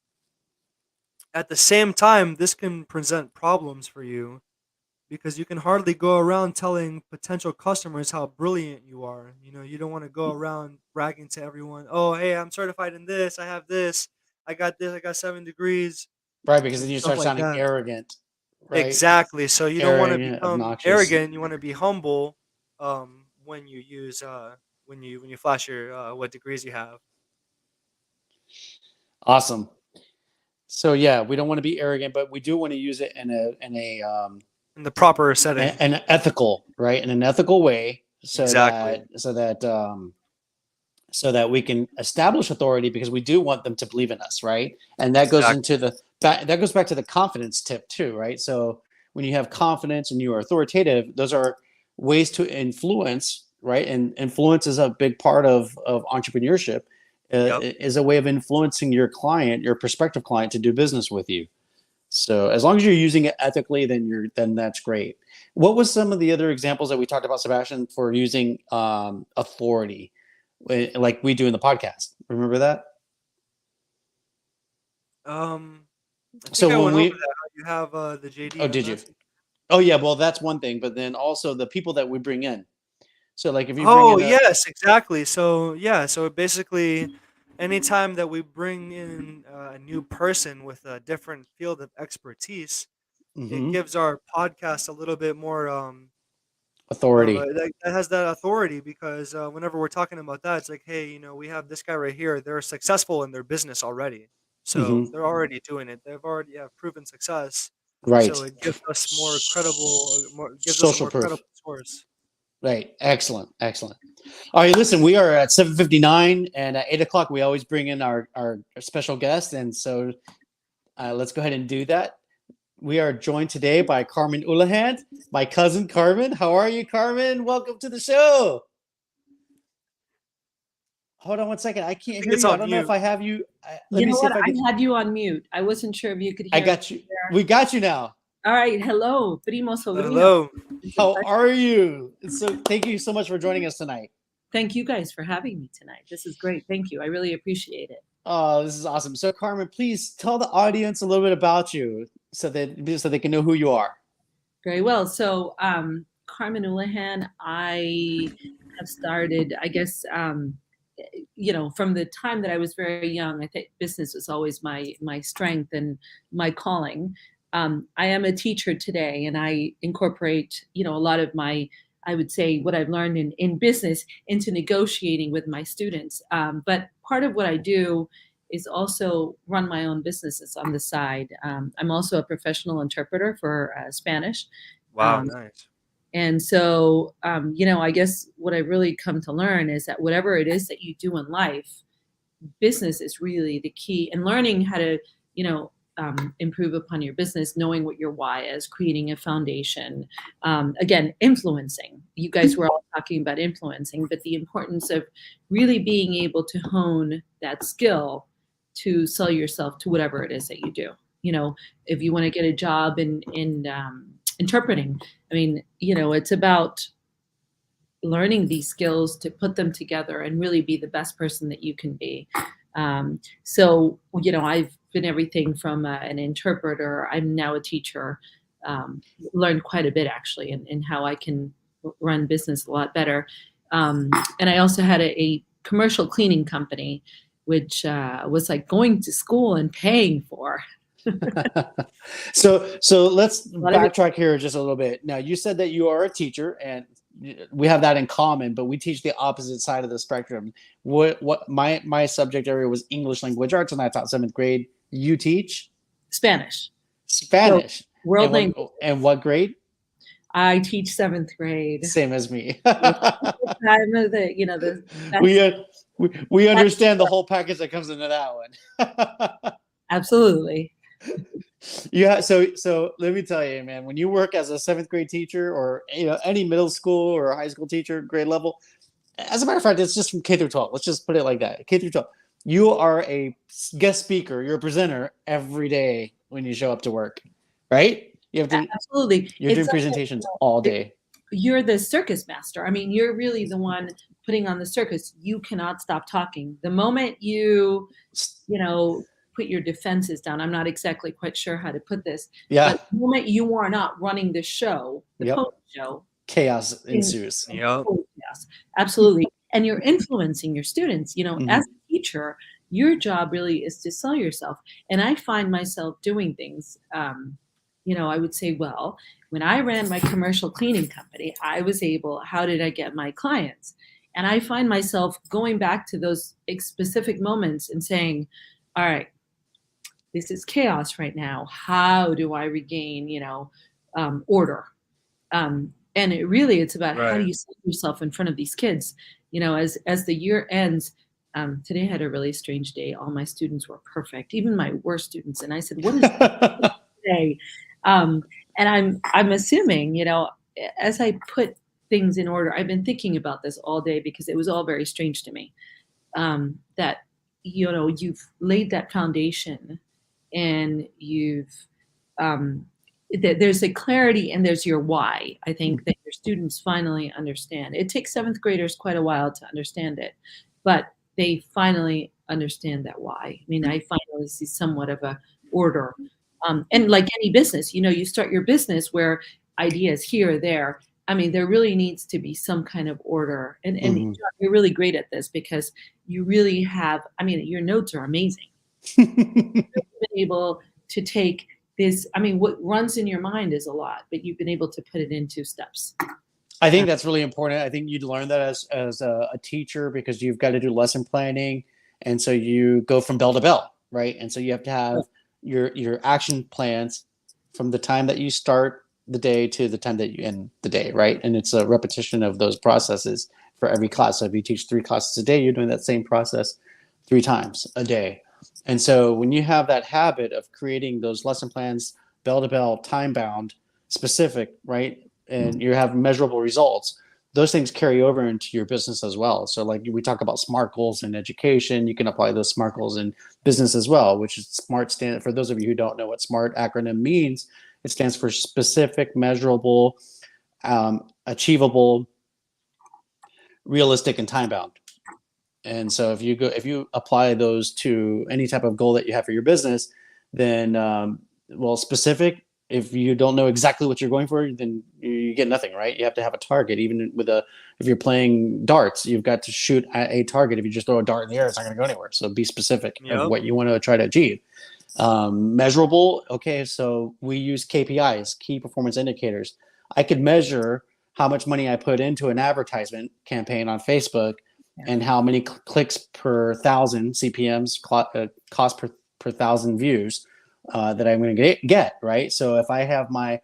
Speaker 2: at the same time, this can present problems for you because you can hardly go around telling potential customers how brilliant you are. You know, you don't want to go around bragging to everyone, "Oh, hey, I'm certified in this. I have this. I got this. I got 7 degrees,"
Speaker 1: Right, because then
Speaker 2: and
Speaker 1: you
Speaker 2: stuff
Speaker 1: start
Speaker 2: like
Speaker 1: sounding
Speaker 2: that.
Speaker 1: arrogant, right?
Speaker 2: Exactly. So you don't want to
Speaker 1: Arrogant,
Speaker 2: become
Speaker 1: obnoxious.
Speaker 2: arrogant. You want to be humble when you use when you flash your what degrees you have.
Speaker 1: Awesome. So yeah, we don't want to be arrogant, but we do want to use it
Speaker 2: In the proper setting.
Speaker 1: an ethical, right, in an ethical way,
Speaker 2: Exactly.
Speaker 1: so that we can establish authority because we do want them to believe in us, right? And that goes
Speaker 2: Exactly.
Speaker 1: into that goes back to the confidence tip too, right? So when you have confidence and you are authoritative, those are ways to influence, right? And influence is a big part of entrepreneurship.
Speaker 2: Yep.
Speaker 1: Is a way of influencing your client, your prospective client, to do business with you. So as long as you're using it ethically, then that's great. What was some of the other examples that we talked about, Sebastian, for using authority, like we do in the podcast? Remember that?
Speaker 2: Um, I think
Speaker 1: So
Speaker 2: I
Speaker 1: when
Speaker 2: went over
Speaker 1: we,
Speaker 2: that. How you have the
Speaker 1: oh, did you?
Speaker 2: JDMS.
Speaker 1: Oh yeah, well that's one thing, but then also the people that we bring in. So like if you bring
Speaker 2: Oh,
Speaker 1: in a,
Speaker 2: yes, exactly. So, yeah, so basically, anytime that we bring in a new person with a different field of expertise, it
Speaker 1: mhm,
Speaker 2: gives our podcast a little bit more of a
Speaker 1: authority,
Speaker 2: that has that authority because whenever we're talking about that, it's like, hey, we have this guy right here. They're successful in their business already, so
Speaker 1: mhm,
Speaker 2: they're already doing it. They've already have proven success, so
Speaker 1: right?
Speaker 2: it gives us more credible, more gives us a
Speaker 1: Social
Speaker 2: more
Speaker 1: proof,
Speaker 2: credible source.
Speaker 1: right? Excellent, excellent. All right, listen, we are at 7:59, and at 8 o'clock we always bring in our special guest, and so let's go ahead and do that. We are joined today by Carmen Oulahan, my cousin Carmen. How are you, Carmen? Welcome to the show. Hold on one second. I
Speaker 2: I
Speaker 1: can't
Speaker 2: think
Speaker 1: hear
Speaker 2: it's
Speaker 1: you. I
Speaker 2: on
Speaker 1: don't know if
Speaker 2: mute.
Speaker 1: I have you. Let
Speaker 3: You
Speaker 1: me
Speaker 3: know
Speaker 1: see
Speaker 3: what?
Speaker 1: if I
Speaker 3: I
Speaker 1: can.
Speaker 3: had you on mute. I wasn't sure if you could
Speaker 1: I
Speaker 3: hear me
Speaker 1: got you.
Speaker 3: there.
Speaker 1: We got you now.
Speaker 3: All right. Hello, primo sobrino.
Speaker 2: Hello.
Speaker 3: It's a
Speaker 1: How
Speaker 3: pleasure.
Speaker 1: are you? So thank you so much for joining us tonight.
Speaker 3: Thank you guys for having me tonight. This is great. Thank you. I really appreciate it.
Speaker 1: Oh, this is awesome. So Carmen, please tell the audience a little bit about you so they can know who you are.
Speaker 3: Very well. So, Carmen Oulahan, I have started, I guess, from the time that I was very young. I think business was always my strength and my calling. I am a teacher today, and I incorporate, a lot of my, I would say, what I've learned in business into negotiating with my students. But part of what I do is also run my own businesses on the side. I'm also a professional interpreter for Spanish.
Speaker 2: Wow,
Speaker 3: Um,
Speaker 2: nice.
Speaker 3: and so, I guess what I really come to learn is that whatever it is that you do in life, business is really the key, and learning how to, improve upon your business, knowing what your why is, creating a foundation. Again, influencing. You guys were all talking about influencing, but the importance of really being able to hone that skill to sell yourself to whatever it is that you do. If you want to get a job in interpreting, I mean, it's about learning these skills to put them together and really be the best person that you can be. So, I've been everything from an interpreter. I'm now a teacher. Learned quite a bit actually in how I can run business a lot better. And I also had a commercial cleaning company, which was like going to school and paying for.
Speaker 1: So let's
Speaker 3: lot of it-
Speaker 1: backtrack here just a little bit. Now, you said that you are a teacher, and we have that in common, but we teach the opposite side of the spectrum. What my subject area was English language arts, and I taught 7th grade. You teach
Speaker 3: Spanish.
Speaker 1: Spanish.
Speaker 3: World
Speaker 1: And
Speaker 3: language.
Speaker 1: and what grade?
Speaker 3: I teach 7th grade.
Speaker 1: Same as me.
Speaker 3: I'm the
Speaker 1: we understand the whole package that comes into that one.
Speaker 3: absolutely.
Speaker 1: Yeah, so let me tell you, man, when you work as a 7th grade teacher, or any middle school or high school teacher grade level, as a matter of fact, it's just from K through 12. Let's just put it like that. K through 12. You are a guest speaker, you're a presenter every day when you show up to work, right? You have to
Speaker 3: Absolutely.
Speaker 1: You're doing presentations all day.
Speaker 3: You're the circus master. I mean, you're really the one putting on the circus. You cannot stop talking. The moment you put your defenses down, I'm not exactly quite sure how to put this.
Speaker 1: Yeah.
Speaker 3: But the moment you are not running the show, the
Speaker 1: Yep.
Speaker 3: post show,
Speaker 1: Chaos ensues.
Speaker 2: Yep.
Speaker 3: yes, absolutely. And you're influencing your students.
Speaker 1: Mhm.
Speaker 3: As a teacher, your job really is to sell yourself. And I find myself doing things, I would say, well, when I ran my commercial cleaning company, how did I get my clients? And I find myself going back to those specific moments and saying, all right, this is chaos right now. How do I regain, order? And it's about how do you set yourself in front of these kids? As the year ends, today I had a really strange day. All my students were perfect, even my worst students. And I said, what is today? And I'm assuming, as I put things in order, I've been thinking about this all day because it was all very strange to me. That, you've laid that foundation, and there's a clarity, and there's your why. I think that your students finally understand. It takes 7th graders quite a while to understand it, but they finally understand that why. I mean, I finally see somewhat of a order. And like any business, you start your business where ideas here or there. I mean, there really needs to be some kind of order. And John, you're really great at this because you really have, your notes are amazing. You've been able to take this, what runs in your mind is a lot, but you've been able to put it into steps.
Speaker 1: I think that's really important. I think you'd learn that as a teacher, because you've got to do lesson planning. And so you go from bell to bell, right? And so you have to have your action plans from the time that you start the day to the time that you end the day, right? And it's a repetition of those processes for every class. So if you teach 3 classes a day, you're doing that same process 3 times a day. And so when you have that habit of creating those lesson plans, bell to bell, time bound, specific, right? And you have measurable results, those things carry over into your business as well. So like we talk about SMART goals in education, you can apply those SMART goals in business as well, which is SMART stand. For those of you who don't know what SMART acronym means, it stands for specific, measurable, achievable, realistic, and time bound. And so if you apply those to any type of goal that you have for your business, then specific. If you don't know exactly what you're going for, then you get nothing, right? You have to have a target. Even if you're playing darts, you've got to shoot at a target. If you just throw a dart in the air, it's not going to go anywhere. So be specific of what you want to try to achieve. Measurable. Okay, so we use KPIs, key performance indicators. I could measure how much money I put into an advertisement campaign on Facebook and how many clicks per thousand CPMs, cost per thousand views that I'm going to get, right? So if I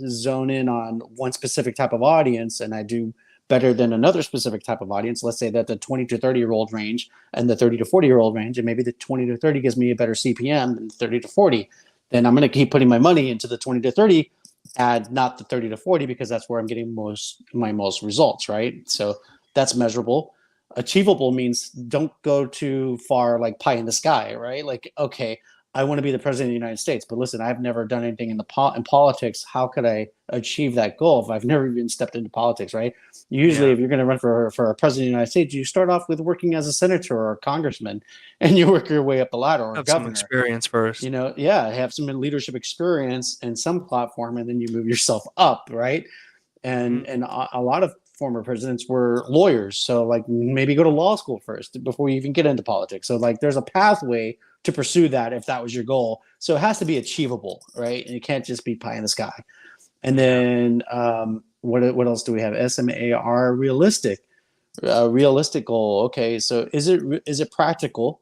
Speaker 1: zone in on one specific type of audience and I do better than another specific type of audience, let's say that the 20 to 30-year-old range and the 30 to 40-year-old range, and maybe the 20 to 30 gives me a better CPM than 30 to 40, then I'm going to keep putting my money into the 20 to 30 ad, not the 30 to 40, because that's where I'm getting my most results, right? So that's measurable. Achievable means don't go too far, like pie in the sky, right? Like, okay, I want to be the president of the United States, but listen, I've never done anything in politics. How could I achieve that goal if I've never even stepped into politics, right? Usually, if you're going to run for a president of the United States, you start off with working as a senator or a congressman, and you work your way up the ladder, or
Speaker 2: Have
Speaker 1: governor.
Speaker 2: some experience first.
Speaker 1: Have some leadership experience in some platform, and then you move yourself up, right? And a lot of former presidents were lawyers, so like maybe go to law school first before you even get into politics. So like there's a pathway to pursue that if that was your goal. So it has to be achievable, right? And it can't just be pie in the sky. And then what else do we have? SMAR, realistic goal. Okay, so is it practical?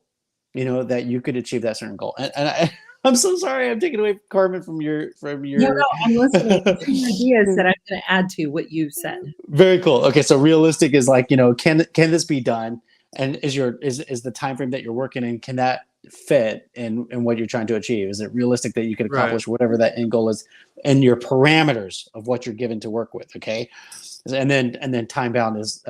Speaker 1: That you could achieve that certain goal. And I'm so sorry, I'm taking away Carmen from your.
Speaker 3: No, I'm listening. Ideas that I'm going to add to what you said.
Speaker 1: Very cool. Okay, so realistic is like, can this be done? And is the time frame that you're working in, can that fit in what you're trying to achieve? Is it realistic that you can accomplish whatever that end goal is and your parameters of what you're given to work with? Okay, and then time bound is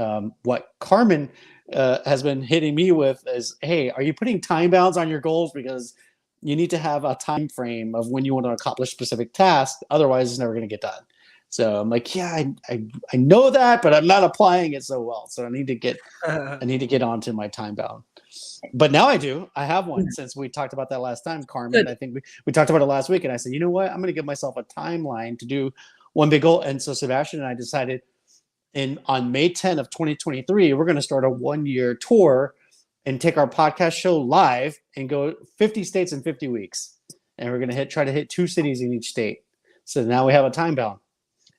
Speaker 1: what Carmen has been hitting me with is, hey, are you putting time bounds on your goals? Because you need to have a time frame of when you want to accomplish specific tasks. Otherwise, it's never going to get done. So I'm like, yeah, I know that, but I'm not applying it so well. So I need to get onto my time bound. But now I do. I have one since we talked about that last time, Carmen. Good. I think we talked about it last week, and I said, you know what? I'm going to give myself a timeline to do one big goal. And so Sebastian and I decided on May 10th of 2023, we're going to start a 1-year tour and take our podcast show live and go 50 states in 50 weeks. And we're going to try to hit 2 cities in each state. So now we have a time bound.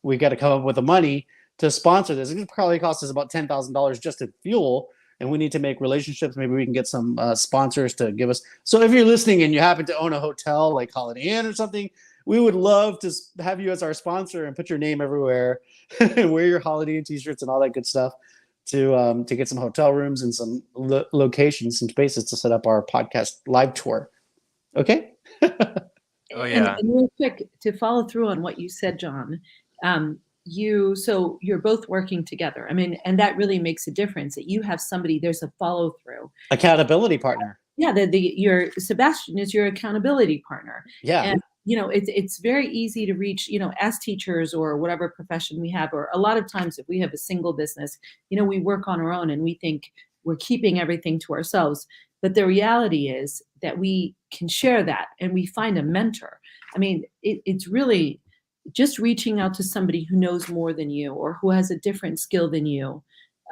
Speaker 1: We got to come up with the money to sponsor this. It probably cost us about $10,000 just in fuel. And we need to make relationships. Maybe we can get some sponsors to give us. So if you're listening and you happen to own a hotel like Holiday Inn or something, we would love to have you as our sponsor and put your name everywhere and wear your Holiday Inn t-shirts and all that good stuff to get some hotel rooms and some locations and spaces to set up our podcast live tour. Okay?
Speaker 2: Oh, yeah.
Speaker 3: And real quick, to follow through on what you said, John, so you're both working together. I mean, and that really makes a difference that you have somebody, there's a follow through.
Speaker 1: Accountability partner.
Speaker 3: Yeah. Your Sebastian is your accountability partner.
Speaker 1: Yeah.
Speaker 3: And, it's very easy to reach, as teachers or whatever profession we have, or a lot of times if we have a single business, we work on our own and we think we're keeping everything to ourselves. But the reality is that we can share that and we find a mentor. I mean, it's really just reaching out to somebody who knows more than you or who has a different skill than you.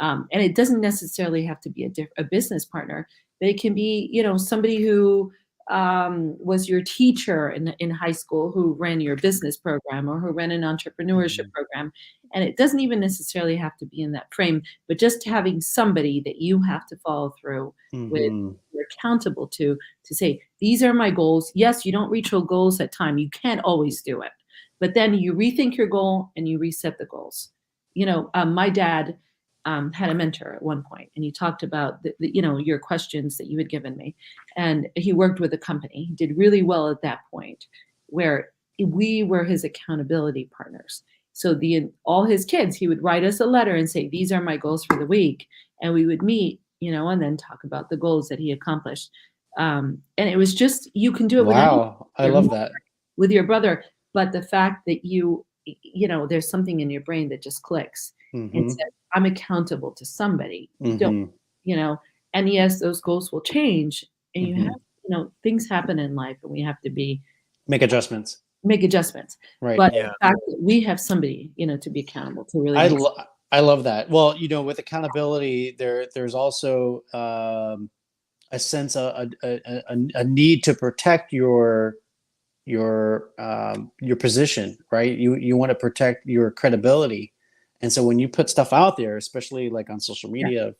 Speaker 3: And it doesn't necessarily have to be a business partner, but it can be, somebody who was your teacher in high school who ran your business program or who ran an entrepreneurship program. And it doesn't even necessarily have to be in that frame, but just having somebody that you have to follow through with, you're accountable to say, these are my goals. Yes, you don't reach your goals at time. You can't always do it. But then you rethink your goal and you reset the goals. My dad had a mentor at one point, and he talked about your questions that you had given me, and he worked with a company. He did really well at that point, where we were his accountability partners. So all his kids, he would write us a letter and say, "These are my goals for the week," and we would meet, and then talk about the goals that he accomplished. And it was just you can do it.
Speaker 1: Wow, I love that
Speaker 3: with your brother. But the fact that there's something in your brain that just clicks and says, I'm accountable to somebody. Don't, and yes, those goals will change and you have, things happen in life and we have to
Speaker 1: make adjustmts.
Speaker 3: Right. But the fact that we have somebody, to be accountable to really.
Speaker 1: I love that. Well, with accountability, there's also a sense of a need to protect your position, right? You want to protect your credibility And so when you put stuff out there, especially like on social media,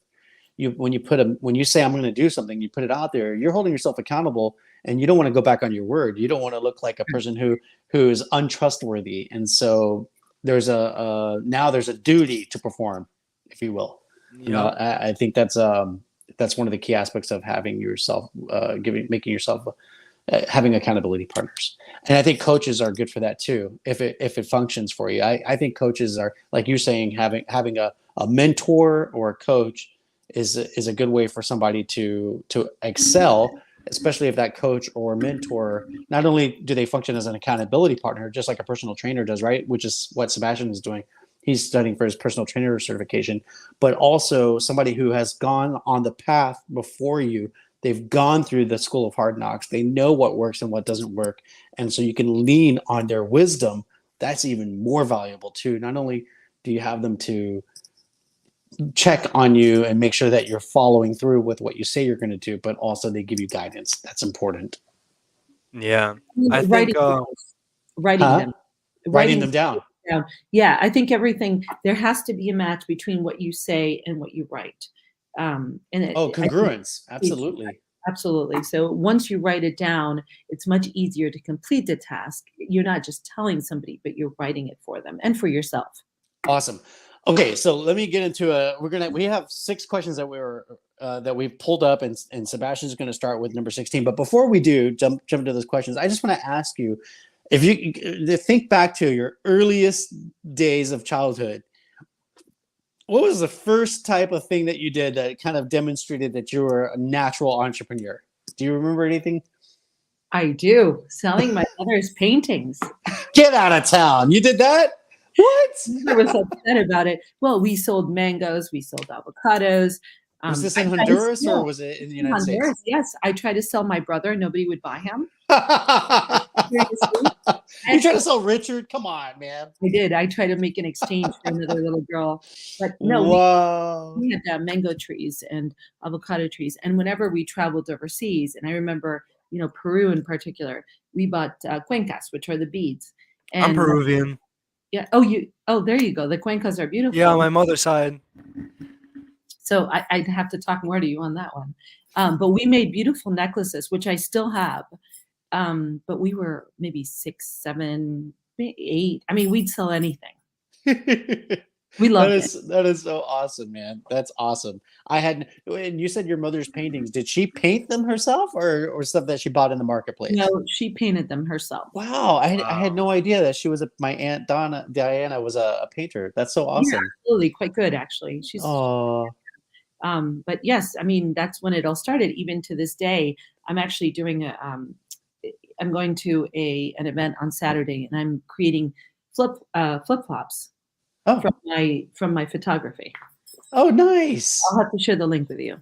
Speaker 1: when you say I'm going to do something, you put it out there, you're holding yourself accountable, and you don't want to go back on your word. You don't want to look like a person who is untrustworthy. And so there's now there's a duty to perform, if you will. I think that's one of the key aspects of having yourself making yourself having accountability partners. And I think coaches are good for that too, if it functions for you. I think coaches are, like you're saying, having a mentor or a coach is a good way for somebody to excel, especially if that coach or mentor, not only do they function as an accountability partner, just like a personal trainer does, right? Which is what Sebastian is doing. He's studying for his personal trainer certification, but also somebody who has gone on the path before you. They've gone through the school of hard knocks. They know what works and what doesn't work. And so you can lean on their wisdom. That's even more valuable too. Not only do you have them to check on you and make sure that you're following through with what you say you're going to do, but also they give you guidance. That's important.
Speaker 2: Yeah. I think
Speaker 3: writing
Speaker 1: them down.
Speaker 3: Yeah, I think there has to be a match between what you say and what you write.
Speaker 1: Congruence. Absolutely.
Speaker 3: Absolutely. So once you write it down, it's much easier to complete the task. You're not just telling somebody, but you're writing it for them and for yourself.
Speaker 1: Awesome. Okay, so let me get into we have 6 questions that we've pulled up, and Sebastian's going to start with number 16. But before we do jump into those questions, I just want to ask you, if you think back to your earliest days of childhood, what was the first type of thing that you did that kind of demonstrated that you were a natural entrepreneur? Do you remember anything?
Speaker 3: I do. Selling my mother's paintings.
Speaker 1: Get out of town. You did that? What?
Speaker 3: I was upset about it. Well, we sold mangoes. We sold avocados.
Speaker 1: Was this in Honduras or was it in the United States?
Speaker 3: Yes. I tried to sell my brother. Nobody would buy him.
Speaker 1: You try to sell Richard? Come on, man.
Speaker 3: I did. I tried to make an exchange for another little girl. But no, we had mango trees and avocado trees. And whenever we traveled overseas, and I remember, Peru in particular, we bought cuencas, which are the beads. And,
Speaker 2: I'm Peruvian.
Speaker 3: Yeah. Oh, there you go. The cuencas are beautiful.
Speaker 2: Yeah, on my mother's side.
Speaker 3: So I'd have to talk more to you on that one. But we made beautiful necklaces, which I still have. But we were maybe 6, 7, 8. I mean, we'd sell anything. We loved it.
Speaker 1: That is so awesome, man. That's awesome. And you said your mother's paintings. Did she paint them herself or stuff that she bought in the marketplace?
Speaker 3: No, she painted them herself.
Speaker 1: Wow. I had no idea that she was my Aunt Diana was a painter. That's so awesome.
Speaker 3: Yeah, absolutely. Quite good, actually. She's but yes, I mean, that's when it all started. Even to this day, I'm actually doing I'm going to an event on Saturday, and I'm creating flip-flops from my photography.
Speaker 1: Oh, nice.
Speaker 3: I'll have to share the link with you.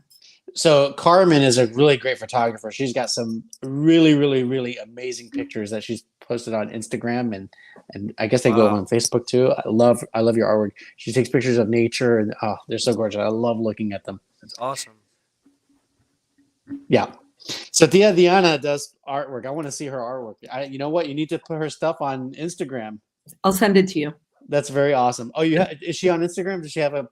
Speaker 1: So Carmen is a really great photographer. She's got some really, really, really amazing pictures that she's posted on Instagram, and I guess they go on Facebook too. I love your artwork. She takes pictures of nature, and they're so gorgeous. I love looking at them.
Speaker 2: That's awesome.
Speaker 1: Yeah. So Diana does artwork. I want to see her artwork. You know what? You need to put her stuff on Instagram.
Speaker 3: I'll send it to you.
Speaker 1: That's very awesome. Oh, is she on Instagram? Does she have a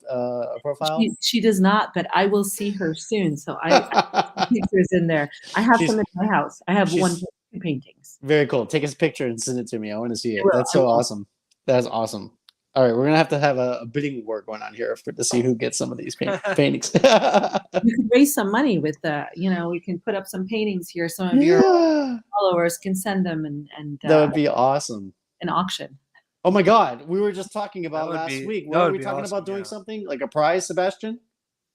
Speaker 1: profile?
Speaker 3: She does not, but I will see her soon. So I pictures in there. I have some in my house. I have 2 paintings.
Speaker 1: Very cool. Take us a picture and send it to me. I want to see it. That's so awesome. That's awesome. All right, we're gonna have a bidding war going on here to see who gets some of these paintings.
Speaker 3: You can raise some money with we can put up some paintings here. Some of your followers can send them, and
Speaker 1: that would be awesome.
Speaker 3: An auction.
Speaker 1: Oh my God, we were just talking about last week. Were we talking about doing something like a prize, Sebastian?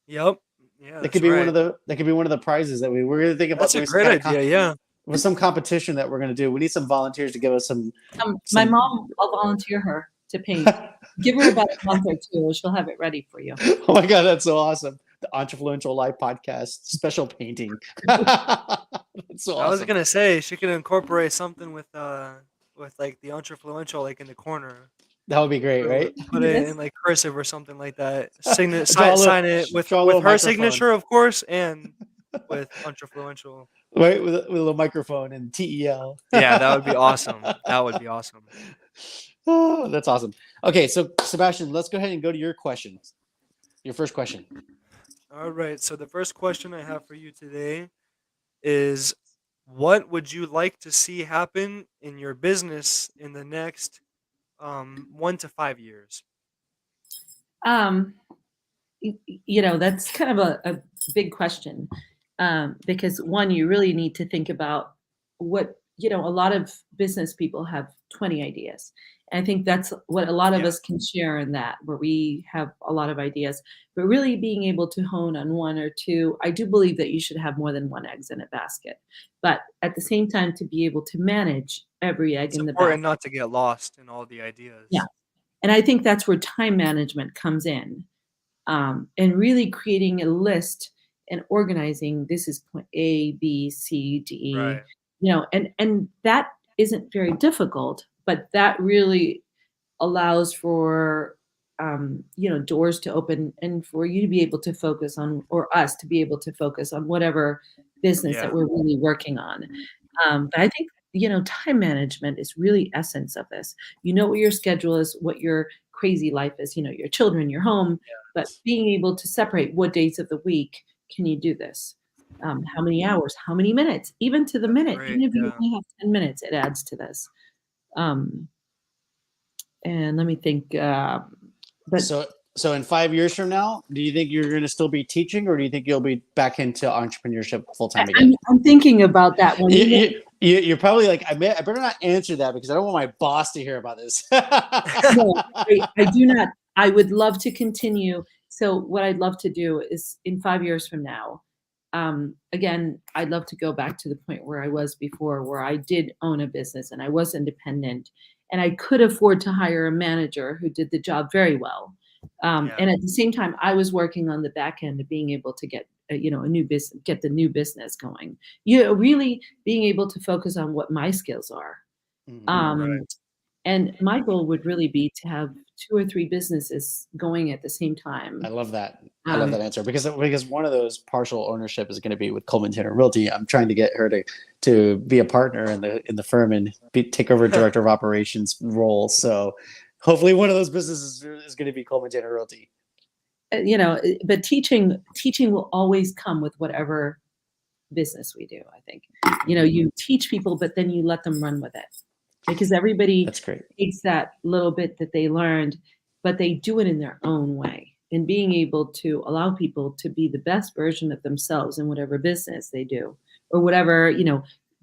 Speaker 2: Yep. Yeah,
Speaker 1: that could be one of the prizes that we're going to think about.
Speaker 2: That's a great idea. Yeah.
Speaker 1: With some competition that we're going to do, we need some volunteers to give us some.
Speaker 3: My mom, I'll volunteer her to paint. Give her about a month or 2, she'll have it ready for you.
Speaker 1: Oh my God, that's so awesome! The Entrefluential Live Podcast special painting. That's so awesome.
Speaker 2: I was gonna say she could incorporate something with like the Entrefluential like in the corner.
Speaker 1: That would be great, right?
Speaker 2: Put it in like cursive or something like that. Sign it with her signature, of course, and with Entrefluential.
Speaker 1: Right, with a little microphone and TEL.
Speaker 2: Yeah, that would be awesome. That would be awesome.
Speaker 1: Oh, that's awesome. Okay, so Sebastian, let's go ahead and go to your questions. Your first question.
Speaker 2: All right. So the first question I have for you today is, what would you like to see happen in your business in the next 1 to 5 years?
Speaker 3: Um, that's kind of a big question, because one, you really need to think about what, a lot of business people have 20 ideas. And I think that's what a lot of
Speaker 2: Yeah.
Speaker 3: us can share in that, where we have a lot of ideas, but really being able to hone on one or two. I do believe that you should have more than one eggs in a basket, but at the same time, to be able to manage every egg
Speaker 2: It's
Speaker 3: in the basket.
Speaker 2: important not to get lost in all the
Speaker 3: Yeah.
Speaker 2: ideas.
Speaker 3: And I think that's where time management comes in, and really creating a list and organizing. This is point A, B, C, D,
Speaker 2: Right.
Speaker 3: and that isn't very difficult, but that really allows for doors to open and for you to be able to focus on, or us to be able to focus on whatever business that
Speaker 2: Yeah.
Speaker 3: we're really working on. But I think time management is really essence of this. You know what your schedule is, what your crazy life is, your children, your home, but
Speaker 2: Yes.
Speaker 3: being able to separate what days of the week can you do this, how many hours, how many minutes, even to the
Speaker 2: That's
Speaker 3: minute, even
Speaker 2: great.
Speaker 3: if you
Speaker 2: Yeah.
Speaker 3: only have 10 minutes, it adds to this. um, and let me think. But
Speaker 1: So in 5 years from now, do you think you're going to still be teaching, or do you think you'll be back into entrepreneurship full time again?
Speaker 3: I'm thinking about that one.
Speaker 1: You're probably like, I better not answer that because I don't want my boss to hear about this.
Speaker 3: No, I do not. I would love to continue. So what I'd love to do is in 5 years from now, again, I'd love to go back to the point where I was before, where I did own a business and I was independent and I could afford to hire a manager who did the job very well.
Speaker 2: Yeah.
Speaker 3: And at the same time, I was working on the back end of being able to get, a new business, get the new business going. Really being able to focus on what my skills are.
Speaker 1: Mhm.
Speaker 3: Um, and my goal would really be to have 2 or 3 businesses going at the same time.
Speaker 1: I love that. I love that answer because one of those partial ownership is going to be with Coleman Tanner Realty. I'm trying to get her to be a partner in the firm and take over director of operations role. So hopefully one of those businesses is going to be Coleman Tanner Realty.
Speaker 3: But teaching will always come with whatever business we do. I think, you teach people, but then you let them run with it, because everybody
Speaker 1: That's great.
Speaker 3: takes that little bit that they learned, but they do it in their own way. And being able to allow people to be the best version of themselves in whatever business they do, or whatever,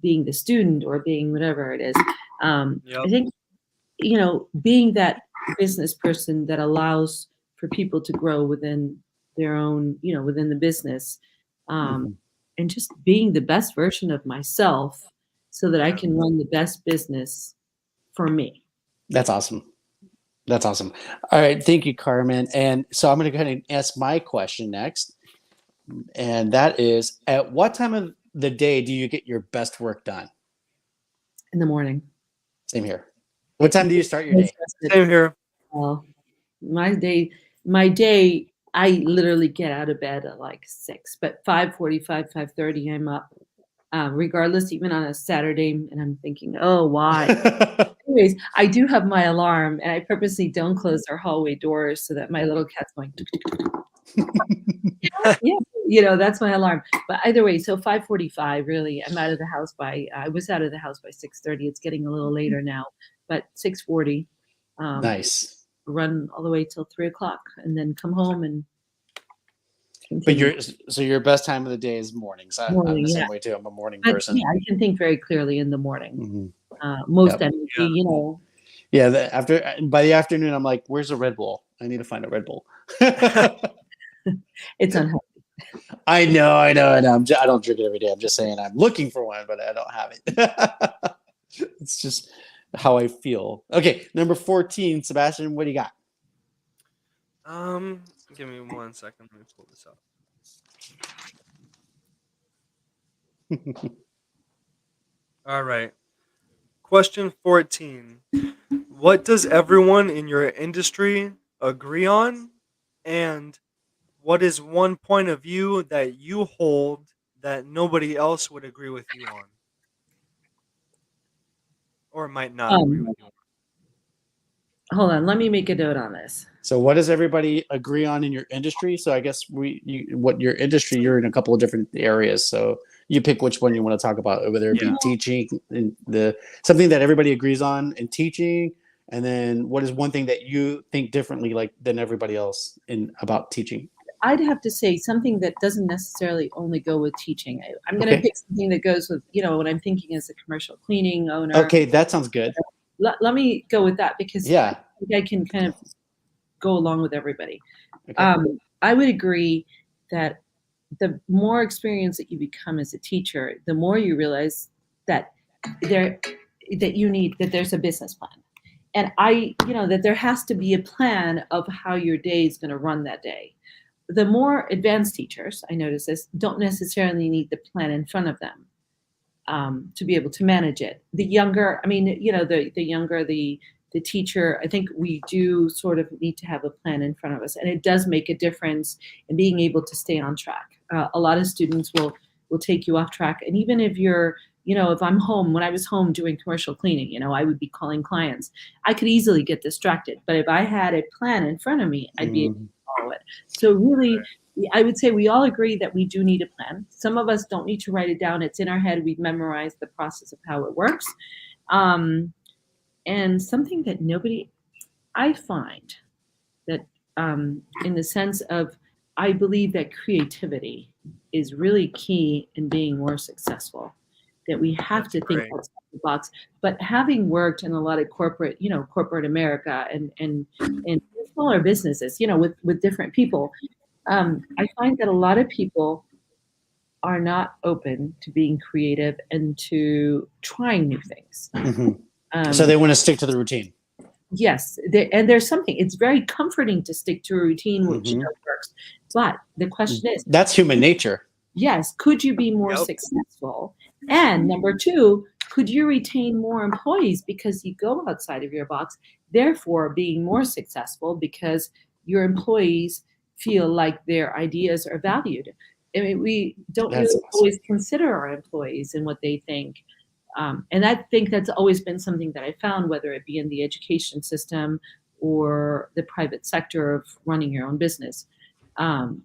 Speaker 3: being the student or being whatever it is. I
Speaker 2: Yep.
Speaker 3: think, being that business person that allows for people to grow within their own, within the business, and just being the best version of myself so that I
Speaker 2: Yeah.
Speaker 3: can run the best business for me.
Speaker 1: That's awesome. That's awesome. All right. Thank you, Carmen. And so I'm going to go ahead and ask my question next. And that is, at what time of the day do you get your best work done?
Speaker 3: In the morning.
Speaker 1: Same here. What time do you start your day?
Speaker 2: Same here.
Speaker 3: Well, my day, I literally get out of bed at like 6, but 5:45, 5:30, I'm up. Regardless, even on a Saturday, and I'm thinking, oh, why? Anyways, I do have my alarm, and I purposely don't close our hallway doors so that my little cat's going. Yeah, that's my alarm. But either way, so 5:45, really, I'm out of the house I was out of the house by 6:30. It's getting a little later now, but 6:40.
Speaker 1: Nice.
Speaker 3: Run all the way till 3:00, and then come home and
Speaker 1: But
Speaker 3: continue.
Speaker 1: your best time of the day is mornings. I'm the same way too. I'm a morning
Speaker 3: But
Speaker 1: person.
Speaker 3: yeah, I can think very clearly in the morning.
Speaker 1: Mhm.
Speaker 3: Most
Speaker 1: Yep.
Speaker 3: energy,
Speaker 1: Yeah. By the afternoon, I'm like, where's a Red Bull? I need to find a Red Bull.
Speaker 3: It's unhealthy.
Speaker 1: I know. I don't drink it every day. I'm just saying I'm looking for one, but I don't have it. It's just how I feel. Okay, number 14, Sebastian, what do you got?
Speaker 2: Give me 1 second. Let me pull this up. All right. Question 14. What does everyone in your industry agree on? And what is one point of view that you hold that nobody else would agree with you on? Or might not agree with you on?
Speaker 3: hold on, let me make a note on this.
Speaker 1: So what does everybody agree on in your industry? So I guess what your industry, you're in a couple of different areas. So you pick which one you want to talk about, whether it be teaching and something that everybody agrees on in teaching. And then what is one thing that you think differently than everybody else about teaching?
Speaker 3: I'd have to say something that doesn't necessarily only go with teaching. I'm going to pick something that goes with, what I'm thinking as a commercial cleaning owner.
Speaker 1: Okay, that sounds good.
Speaker 3: Let me go with that because I think I can kind of go along with everybody. Okay. I would agree that the more experience that you become as a teacher, the more you realize that there's a business plan. And that there has to be a plan of how your day is going to run that day. The more advanced teachers, I notice this, don't necessarily need the plan in front of them to be able to manage it. The younger, the younger the teacher, I think we do sort of need to have a plan in front of us. And it does make a difference in being able to stay on track. A lot of students will take you off track. And even if you're, if I'm home, when I was home doing commercial cleaning, I would be calling clients. I could easily get distracted. But if I had a plan in front of me, I'd be able to follow it. So really, I would say we all agree that we do need a plan. Some of us don't need to write it down. It's in our head. We've memorized the process of how it works. And something that I find that in the sense of, I believe that creativity is really key in being more successful, that we have to think outside the box. But having worked in a lot of corporate America and smaller businesses, with different people, I find that a lot of people are not open to being creative and to trying new things.
Speaker 1: Mm-hmm. So they want to stick to the routine.
Speaker 3: Yes, and there's something. It's very comforting to stick to a routine which works. But the question is,
Speaker 1: that's human nature.
Speaker 3: Yes, could you be more successful? And number two, could you retain more employees because you go outside of your box, therefore being more successful because your employees feel like their ideas are valued? I mean, we don't really always consider our employees and what they think. And I think that's always been something that I found, whether it be in the education system or the private sector of running your own business. Some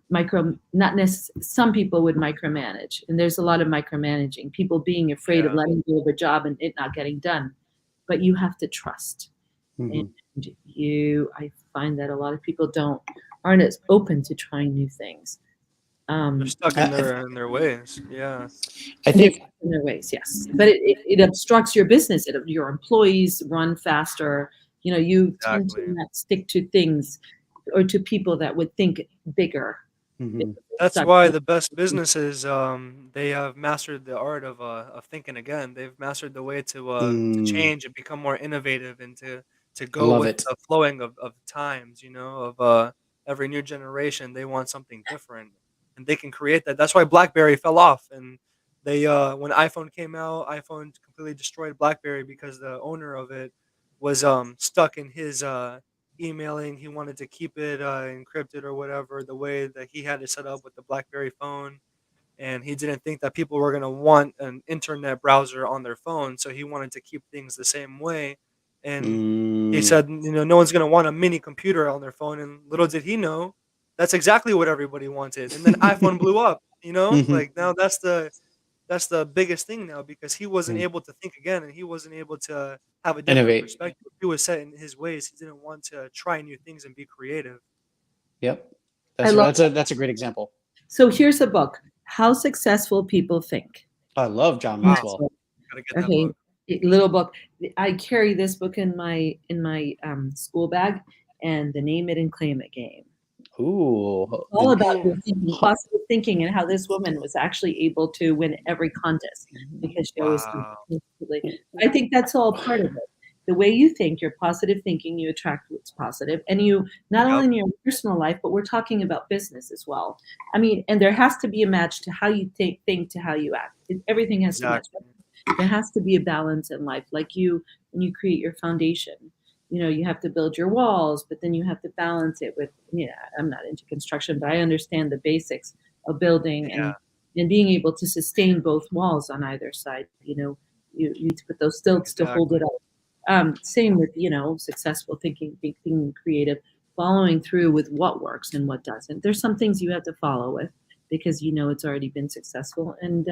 Speaker 3: people would micromanage, and there's a lot of micromanaging, people being afraid of letting go of a job and it not getting done. But you have to trust. And I find that a lot of people aren't as open to trying new things.
Speaker 2: They're stuck in their ways. Yeah,
Speaker 1: I think
Speaker 3: in their ways, yes. But it obstructs your business. Your employees run faster. You tend to not stick to things or to people that would think bigger.
Speaker 1: Mm-hmm.
Speaker 2: That's why the best businesses, they have mastered the art of thinking again. They've mastered the way to change and become more innovative and to go with the flowing of times. Of every new generation, they want something different, and they can create that. That's why BlackBerry fell off, and they when iPhone came out, iPhone completely destroyed BlackBerry because the owner of it was stuck in his emailing. He wanted to keep it encrypted or whatever, the way that he had it set up with the BlackBerry phone, and he didn't think that people were going to want an internet browser on their phone, so he wanted to keep things the same way. And he said, no one's going to want a mini computer on their phone, and little did he know that's exactly what everybody wanted. And then iPhone blew up. Like now that's the biggest thing now, because he wasn't able to think again, and he wasn't able to have a different perspective. He was set in his ways. He didn't want to try new things and be creative.
Speaker 1: Yep. That's a great example.
Speaker 3: So here's a book, How Successful People Think.
Speaker 1: I love John Maxwell.
Speaker 2: Gotta get that book.
Speaker 3: Little book. I carry this book in my school bag, and the Name It and Claim It game.
Speaker 1: Ooh.
Speaker 3: All about positive thinking and how this woman was actually able to win every contest because she always I think that's all part of it. The way you think, your positive thinking, you attract what's positive, and you not only in your personal life, but we're talking about business as well. I mean, and there has to be a match to how you think to how you act. Everything has to match. There has to be a balance in life, like when you create your foundation. You have to build your walls, but then you have to balance it with, I'm not into construction, but I understand the basics of building and being able to sustain both walls on either side. You need to put those stilts to hold it up. Same with, successful thinking, being creative, following through with what works and what doesn't. There's some things you have to follow with because it's already been successful, and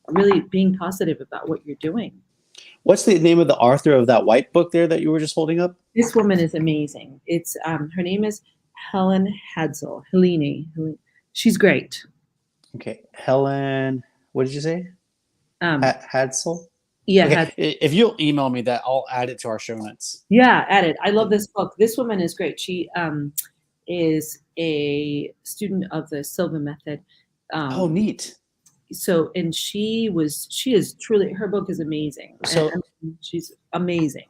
Speaker 3: really being positive about what you're doing.
Speaker 1: What's the name of the author of that white book there that you were just holding up?
Speaker 3: This woman is amazing. It's her name is Helen Hadsel. Helene. She's great.
Speaker 1: Okay, Helen. What did you say? Hadsel.
Speaker 3: Yeah.
Speaker 1: Okay. If you'll email me that, I'll add it to our show notes.
Speaker 3: Yeah, add it. I love this book. This woman is great. She is a student of the Silva method.
Speaker 1: Oh, neat.
Speaker 3: So, and she is truly, her book is amazing.
Speaker 1: So
Speaker 3: and she's amazing.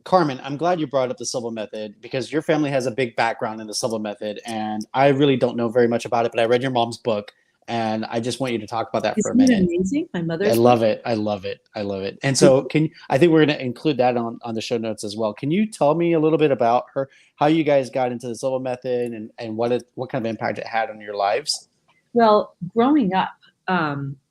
Speaker 1: Carmen, I'm glad you brought up the Silva method because your family has a big background in the Silva method, and I really don't know very much about it, but I read your mom's book, and I just want you to talk about that for a minute.
Speaker 3: Isn't it amazing? My mother's
Speaker 1: I love it. I love it. I love it. And so I think we're going to include that on the show notes as well. Can you tell me a little bit about her, how you guys got into the Silva method and what kind of impact it had on your lives?
Speaker 3: Well, growing up,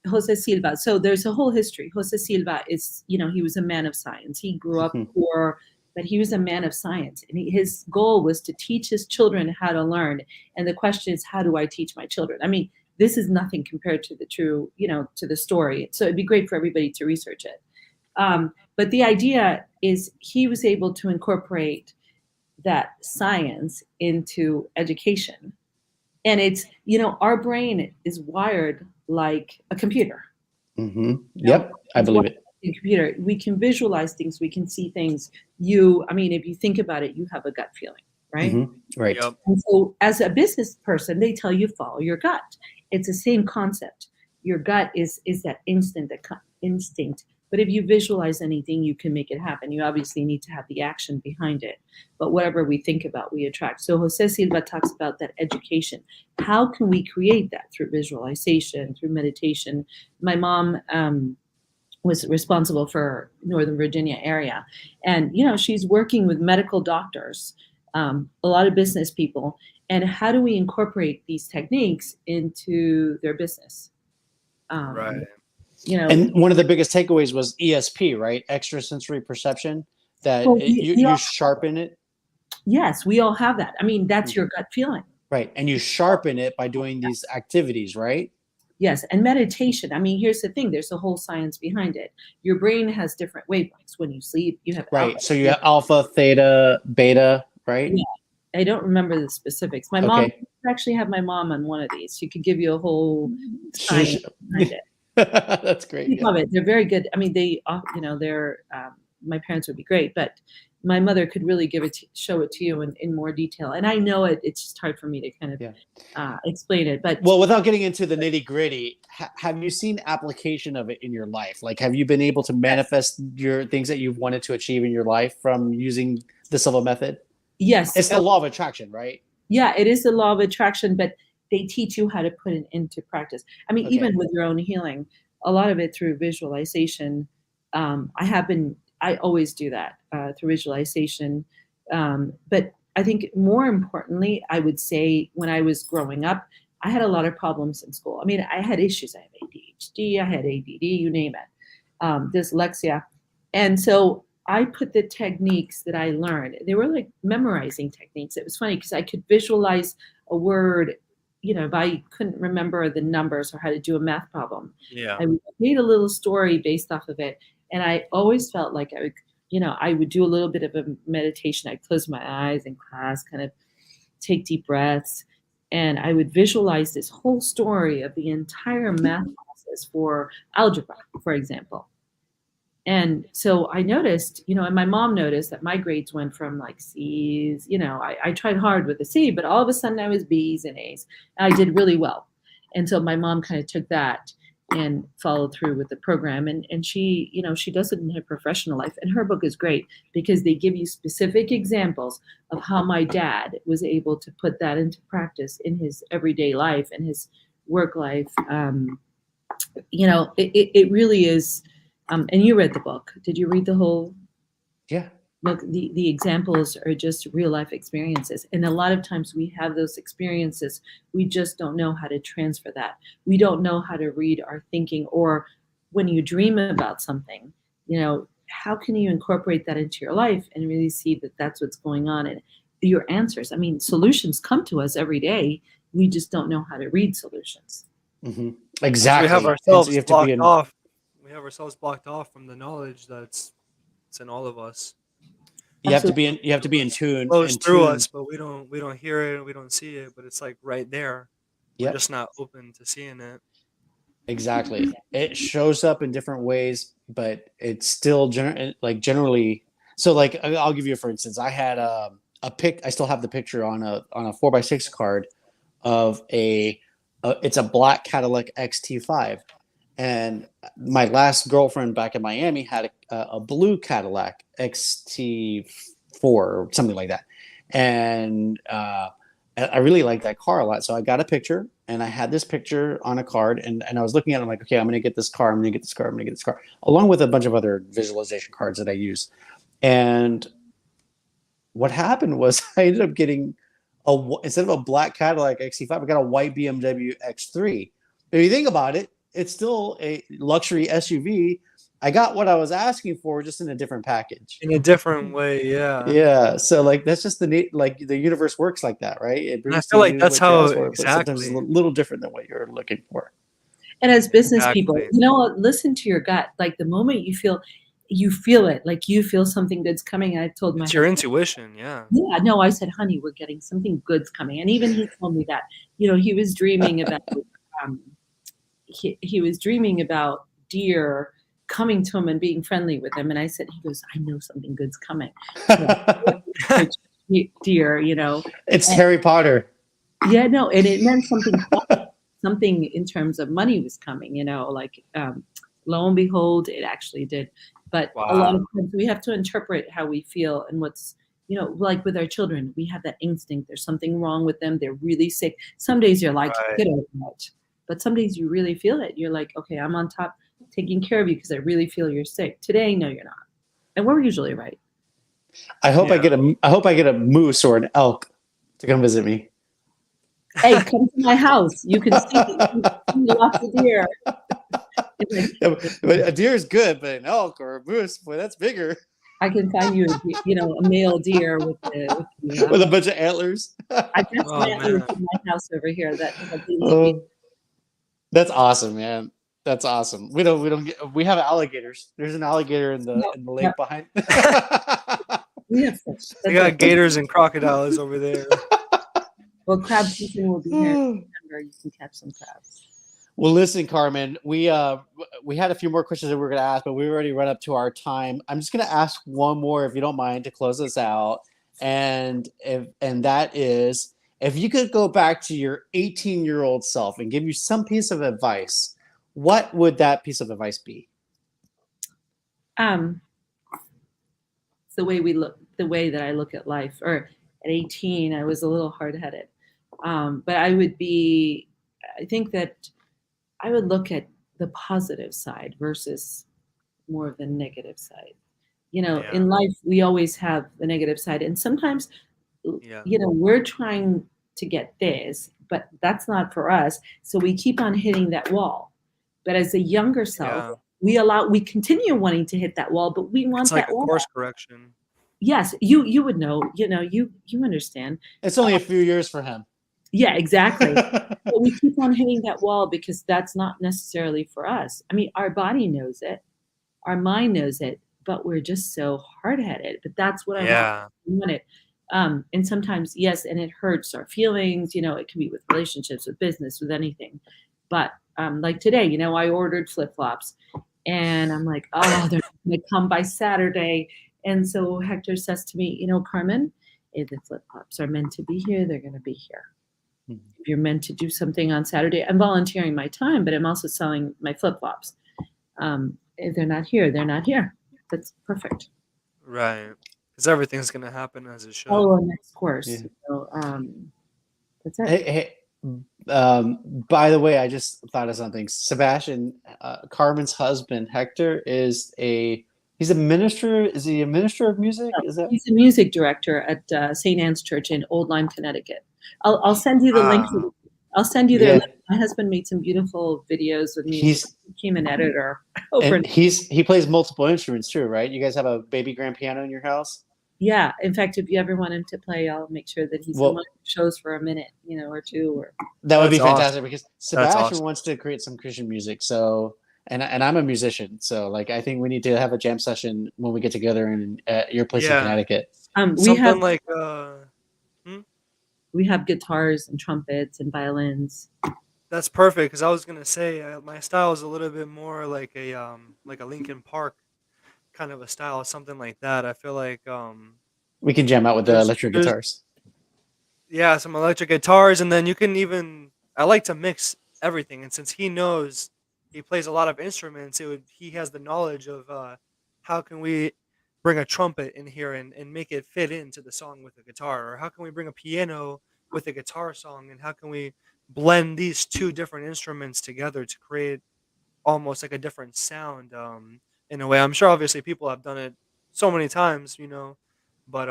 Speaker 3: Jose Silva, so there's a whole history. Jose Silva is, he was a man of science. He grew up poor, but he was a man of science. And his goal was to teach his children how to learn. And the question is, how do I teach my children? I mean, this is nothing compared to the true, to the story. So it'd be great for everybody to research it. But the idea is he was able to incorporate that science into education. And it's, our brain is wired like a computer.
Speaker 1: Mm-hmm. Yep, I believe it.
Speaker 3: A computer, we can visualize things, we can see things. If you think about it, you have a gut feeling, right?
Speaker 1: Mm-hmm. Right.
Speaker 2: Yep.
Speaker 3: And so as a business person, they tell you follow your gut. It's the same concept. Your gut is that instinct. But if you visualize anything, you can make it happen. You obviously need to have the action behind it. But whatever we think about, we attract. So Jose Silva talks about that education. How can we create that through visualization, through meditation? My mom was responsible for Northern Virginia area. And, she's working with medical doctors, a lot of business people. And how do we incorporate these techniques into their business?
Speaker 2: Right.
Speaker 1: And one of the biggest takeaways was ESP, right? Extrasensory perception, that you sharpen it.
Speaker 3: Yes, we all have that. I mean, that's your gut feeling.
Speaker 1: Right. And you sharpen it by doing these activities, right?
Speaker 3: Yes. And meditation. I mean, here's the thing. There's a whole science behind it. Your brain has different wavelengths. When you sleep, you have
Speaker 1: right.
Speaker 3: alpha.
Speaker 1: So you have alpha, theta, beta, right?
Speaker 3: Yeah. I don't remember the specifics. My mom actually have my mom on one of these. She could give you a whole science behind it.
Speaker 1: That's great.
Speaker 3: I love it. They're very good. I mean, they're my parents would be great, but my mother could really show it to you in more detail. And I know it's just hard for me to kind of explain it. But
Speaker 1: without getting into the nitty gritty, have you seen application of it in your life? Like, have you been able to manifest your things that you've wanted to achieve in your life from using the Silva method?
Speaker 3: Yes.
Speaker 1: It's the law of attraction, right?
Speaker 3: Yeah, it is the law of attraction, but they teach you how to put it into practice. I mean, even with your own healing, a lot of it through visualization. I always do that through visualization. But I think more importantly, I would say when I was growing up, I had a lot of problems in school. I mean, I had issues. I have ADHD, I had ADD, you name it, dyslexia. And so I put the techniques that I learned, they were like memorizing techniques. It was funny because I could visualize a word, if I couldn't remember the numbers or how to do a math problem.
Speaker 2: Yeah.
Speaker 3: I made a little story based off of it. And I always felt like I would do a little bit of a meditation. I'd close my eyes in class, kind of take deep breaths. And I would visualize this whole story of the entire math process for algebra, for example. And so I noticed, and my mom noticed that my grades went from like C's, I tried hard with a C, but all of a sudden I was B's and A's. And I did really well. And so my mom kind of took that and followed through with the program. And she, she does it in her professional life. And her book is great because they give you specific examples of how my dad was able to put that into practice in his everyday life and his work life. It really is. And you read the book. Did you read the whole?
Speaker 1: Yeah.
Speaker 3: Look, the examples are just real life experiences. And a lot of times we have those experiences. We just don't know how to transfer that. We don't know how to read our thinking. Or when you dream about something, how can you incorporate that into your life and really see that that's what's going on and your answers? I mean, solutions come to us every day. We just don't know how to read solutions.
Speaker 1: Hmm.
Speaker 2: 'Cause
Speaker 1: Exactly.
Speaker 2: we have
Speaker 1: And so
Speaker 2: ourselves
Speaker 1: you have to be
Speaker 2: blocked
Speaker 1: in.
Speaker 2: off. We have ourselves blocked off from the knowledge that's it's in all of us.
Speaker 1: You have to
Speaker 3: Absolutely.
Speaker 1: be in. You have to be in
Speaker 2: It
Speaker 1: tune.
Speaker 2: flows
Speaker 1: In
Speaker 2: through
Speaker 1: tune.
Speaker 2: us, but we don't hear it and we don't see it, but it's like right there. We're
Speaker 1: Yep.
Speaker 2: just not open to seeing it.
Speaker 1: Exactly. It shows up in different ways, but it's still generally. So like I'll give you for instance. I had a pic. I still have the picture on a 4x6 card of it's a black Cadillac XT5, and my last girlfriend back in Miami had a blue Cadillac XT4 or something like that, and I really liked that car a lot. So I got a picture, and I had this picture on a card, and I was looking at it. I'm like, okay, I'm going to get this car. I'm going to get this car. I'm going to get this car, along with a bunch of other visualization cards that I use. And what happened was I ended up getting instead of a black Cadillac XT5, I got a white BMW X3. But if you think about it, it's still a luxury SUV. I got what I was asking for, just in a different package.
Speaker 2: In a different way, yeah.
Speaker 1: Yeah. So like that's just like the universe works like that, right? It
Speaker 2: And I
Speaker 1: brings to
Speaker 2: feel like
Speaker 1: you
Speaker 2: that's
Speaker 1: what you
Speaker 2: how
Speaker 1: ask for, but sometimes it's a
Speaker 2: exactly.
Speaker 1: little different than what you're looking for.
Speaker 3: And as business people,
Speaker 2: Exactly.
Speaker 3: you know what? Listen to your gut. Like the moment you feel it, like you feel something good's coming. I told my
Speaker 2: It's your
Speaker 3: husband,
Speaker 2: intuition, yeah.
Speaker 3: yeah, no, I said, honey, we're getting something good's coming. And even he told me that, he was dreaming about, um, he was dreaming about deer coming to him and being friendly with him. And I said, he goes, I know something good's coming. So, deer,
Speaker 1: It's
Speaker 3: and
Speaker 1: Harry Potter.
Speaker 3: yeah, no, and it meant something in terms of money was coming, like lo and behold, it actually did. But a lot
Speaker 2: Wow.
Speaker 3: of times we have to interpret how we feel and what's, like with our children, we have that instinct. There's something wrong with them. They're really sick. Some days you're like,
Speaker 2: Right.
Speaker 3: get over it. But some days you really feel it. You're like, okay, I'm on top taking care of you because I really feel you're sick. Today, no, you're not. And we're usually right.
Speaker 1: I hope I
Speaker 2: Yeah.
Speaker 1: get a moose or an elk to come visit me.
Speaker 3: Hey, come to my house. You can see lots of deer.
Speaker 1: Yeah, but a deer is good, but an elk or a moose, boy, that's bigger.
Speaker 3: I can find you a male deer with
Speaker 1: With a bunch of antlers.
Speaker 3: I just
Speaker 2: Oh
Speaker 3: met
Speaker 2: man.
Speaker 3: in my house over here that
Speaker 1: Oh, that's awesome, man. That's awesome. We have alligators. There's an alligator in the
Speaker 3: no,
Speaker 1: lake behind.
Speaker 3: we have fish.
Speaker 2: We
Speaker 3: That's
Speaker 2: got
Speaker 3: it.
Speaker 2: gators and crocodiles over there.
Speaker 3: Well, crab season will be here in September. You can catch some crabs.
Speaker 1: Well, listen, Carmen, we had a few more questions that we were going to ask, but we already run up to our time. I'm just going to ask one more, if you don't mind, to close us out, and that is, if you could go back to your 18-year-old self and give you some piece of advice, what would that piece of advice be?
Speaker 3: It's the way that I look at life. Or at 18, I was a little hard-headed, but I think that I would look at the positive side versus more of the negative side.
Speaker 2: Yeah.
Speaker 3: In life, we always have the negative side. And sometimes,
Speaker 2: Yeah.
Speaker 3: we're trying to get this, but that's not for us. So we keep on hitting that wall. But as a younger self,
Speaker 2: Yeah.
Speaker 3: we continue wanting to hit that wall, but we want
Speaker 2: It's like
Speaker 3: that
Speaker 2: a
Speaker 3: wall.
Speaker 2: course correction.
Speaker 3: Yes, you would know, you understand.
Speaker 1: It's only a few years for him.
Speaker 3: Yeah, exactly. But we keep on hitting that wall because that's not necessarily for us. I mean, our body knows it, our mind knows it, but we're just so hard-headed. But that's what I
Speaker 2: Yeah.
Speaker 3: want it. And sometimes, yes, and it hurts our feelings. It can be with relationships, with business, with anything. But like today, I ordered flip-flops, and I'm like, oh, they're going to come by Saturday. And so Hector says to me, Carmen, if the flip-flops are meant to be here, they're going to be here. If you're meant to do something on Saturday, I'm volunteering my time, but I'm also selling my flip-flops. If they're not here, they're not here. That's perfect.
Speaker 2: Right. Because everything's gonna happen as it should.
Speaker 3: Follow our next course.
Speaker 1: Yeah.
Speaker 3: That's it.
Speaker 1: Hey, by the way, I just thought of something. Sebastian, Carmen's husband, Hector, he's a minister. Is he a minister of music? Is that?
Speaker 3: He's a music director at St. Anne's Church in Old Lyme, Connecticut. I'll send you the link. I'll send you their
Speaker 1: Yeah.
Speaker 3: link. My husband made some beautiful videos with me.
Speaker 1: He's
Speaker 3: He became an editor.
Speaker 1: and he plays multiple instruments too, right? You guys have a baby grand piano in your house?
Speaker 3: Yeah. In fact, if you ever want him to play, I'll make sure that he's in one
Speaker 1: Well,
Speaker 3: of the shows for a minute, or two. Or
Speaker 1: that would be
Speaker 2: That's
Speaker 1: fantastic
Speaker 2: awesome.
Speaker 1: because
Speaker 2: That's
Speaker 1: Sebastian
Speaker 2: awesome.
Speaker 1: wants to create some Christian music. So, and I'm a musician, so like I think we need to have a jam session when we get together in your place in
Speaker 2: Yeah.
Speaker 1: Connecticut.
Speaker 3: we have
Speaker 2: Something like
Speaker 3: we have guitars and trumpets and violins.
Speaker 2: that's perfect because I was gonna say my style is a little bit more like a Linkin Park kind of a style, something like that. I feel like
Speaker 1: We can jam out with the electric
Speaker 2: there's
Speaker 1: guitars.
Speaker 2: yeah, some electric guitars, and then you can even I like to mix everything. And since he plays a lot of instruments, he has the knowledge of how can we bring a trumpet in here and make it fit into the song with a guitar, or how can we bring a piano with a guitar song, and how can we blend these two different instruments together to create almost like a different sound in a way. I'm sure obviously people have done it so many times, but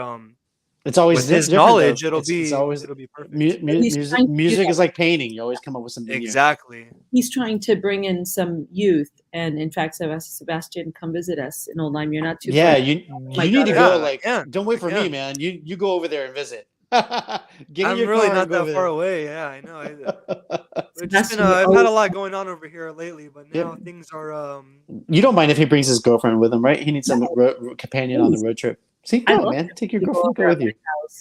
Speaker 1: It's always
Speaker 2: with his
Speaker 1: different though.
Speaker 2: knowledge, it'll
Speaker 1: It's
Speaker 2: be
Speaker 1: always
Speaker 2: perfect.
Speaker 3: He's
Speaker 1: music.
Speaker 3: trying to do
Speaker 1: Music
Speaker 3: that.
Speaker 1: is like painting. You always come up with something new.
Speaker 2: Exactly.
Speaker 3: He's trying to bring in some youth, and in fact, Sebastian, come visit us in Old Lyme. You're not too
Speaker 1: Yeah,
Speaker 3: far.
Speaker 1: you
Speaker 3: my
Speaker 1: need to
Speaker 3: daughter-
Speaker 1: go.
Speaker 2: Yeah, I
Speaker 1: Like,
Speaker 2: can.
Speaker 1: don't wait
Speaker 2: I
Speaker 1: for me,
Speaker 2: can.
Speaker 1: man. You go over there and visit. Get in
Speaker 2: I'm
Speaker 1: your
Speaker 2: really
Speaker 1: car
Speaker 2: not
Speaker 1: and go
Speaker 2: that
Speaker 1: over
Speaker 2: far
Speaker 1: there.
Speaker 2: away. Yeah, I know. It's just been
Speaker 3: Sebastian, you're
Speaker 2: I've had a
Speaker 3: always-
Speaker 2: lot going on over here lately, but now
Speaker 1: Yep.
Speaker 2: things are
Speaker 1: You don't mind if he brings his girlfriend with him, right? He needs some companion on the road trip. See,
Speaker 3: I
Speaker 1: go,
Speaker 3: love
Speaker 1: man. Take your
Speaker 3: to go
Speaker 1: girlfriend, go
Speaker 3: over
Speaker 1: with
Speaker 3: at
Speaker 1: you.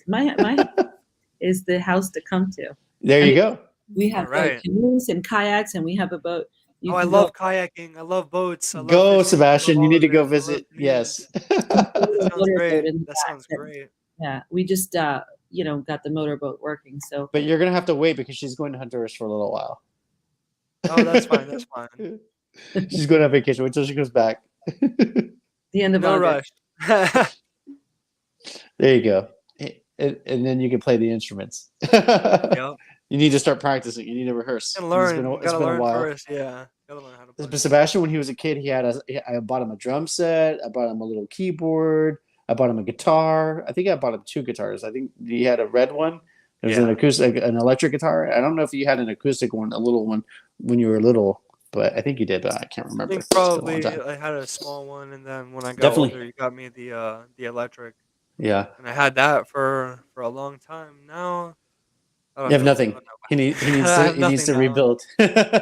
Speaker 3: my house. My house is the house to come to.
Speaker 1: There
Speaker 3: I
Speaker 1: you
Speaker 3: mean,
Speaker 1: go.
Speaker 3: We have
Speaker 2: Right.
Speaker 3: canoes and kayaks, and we have a boat. You
Speaker 2: Oh, I
Speaker 3: can
Speaker 2: love kayaking. I love boats. I love
Speaker 1: Go,
Speaker 2: fishing. I love
Speaker 1: Sebastian. You
Speaker 2: all
Speaker 1: need to
Speaker 2: of it.
Speaker 1: go
Speaker 2: I love
Speaker 1: visit.
Speaker 2: canoes.
Speaker 1: Yes.
Speaker 2: That sounds
Speaker 3: motorboat
Speaker 2: great.
Speaker 3: in the
Speaker 2: That
Speaker 3: back.
Speaker 2: sounds great.
Speaker 3: Yeah, we just got the motorboat working. So
Speaker 1: But you're gonna have to wait because she's going to Honduras for a little while.
Speaker 2: Oh, that's fine. That's fine.
Speaker 1: She's going on vacation. Wait till she comes back.
Speaker 3: the end of
Speaker 2: No
Speaker 3: August.
Speaker 2: rush.
Speaker 1: There you go. And then you can play the instruments.
Speaker 2: Yep.
Speaker 1: You need to start practicing. You need to rehearse.
Speaker 2: Gotta
Speaker 1: It's
Speaker 2: learn.
Speaker 1: been
Speaker 2: Gotta
Speaker 1: a
Speaker 2: learn
Speaker 1: while.
Speaker 2: first. Yeah. Gotta learn how to play.
Speaker 1: But Sebastian, when he was a kid, I bought him a drum set. I bought him a little keyboard. I bought him a guitar. I think I bought him 2 guitars. I think he had a red one. It was an acoustic, an electric guitar. I don't know if you had an acoustic one, a little one, when you were little, but I think you did. But I can't
Speaker 2: I
Speaker 1: remember.
Speaker 2: think
Speaker 1: It's been a long
Speaker 2: probably
Speaker 1: time.
Speaker 2: I had a small one, and then when I got
Speaker 1: Definitely.
Speaker 2: older, you got me the electric,
Speaker 1: Yeah.
Speaker 2: and I had that for a long time. Now I don't
Speaker 1: You have
Speaker 2: know.
Speaker 1: nothing.
Speaker 2: I don't know.
Speaker 1: He needs
Speaker 2: I have
Speaker 1: he needs to
Speaker 2: nothing now.
Speaker 1: rebuild.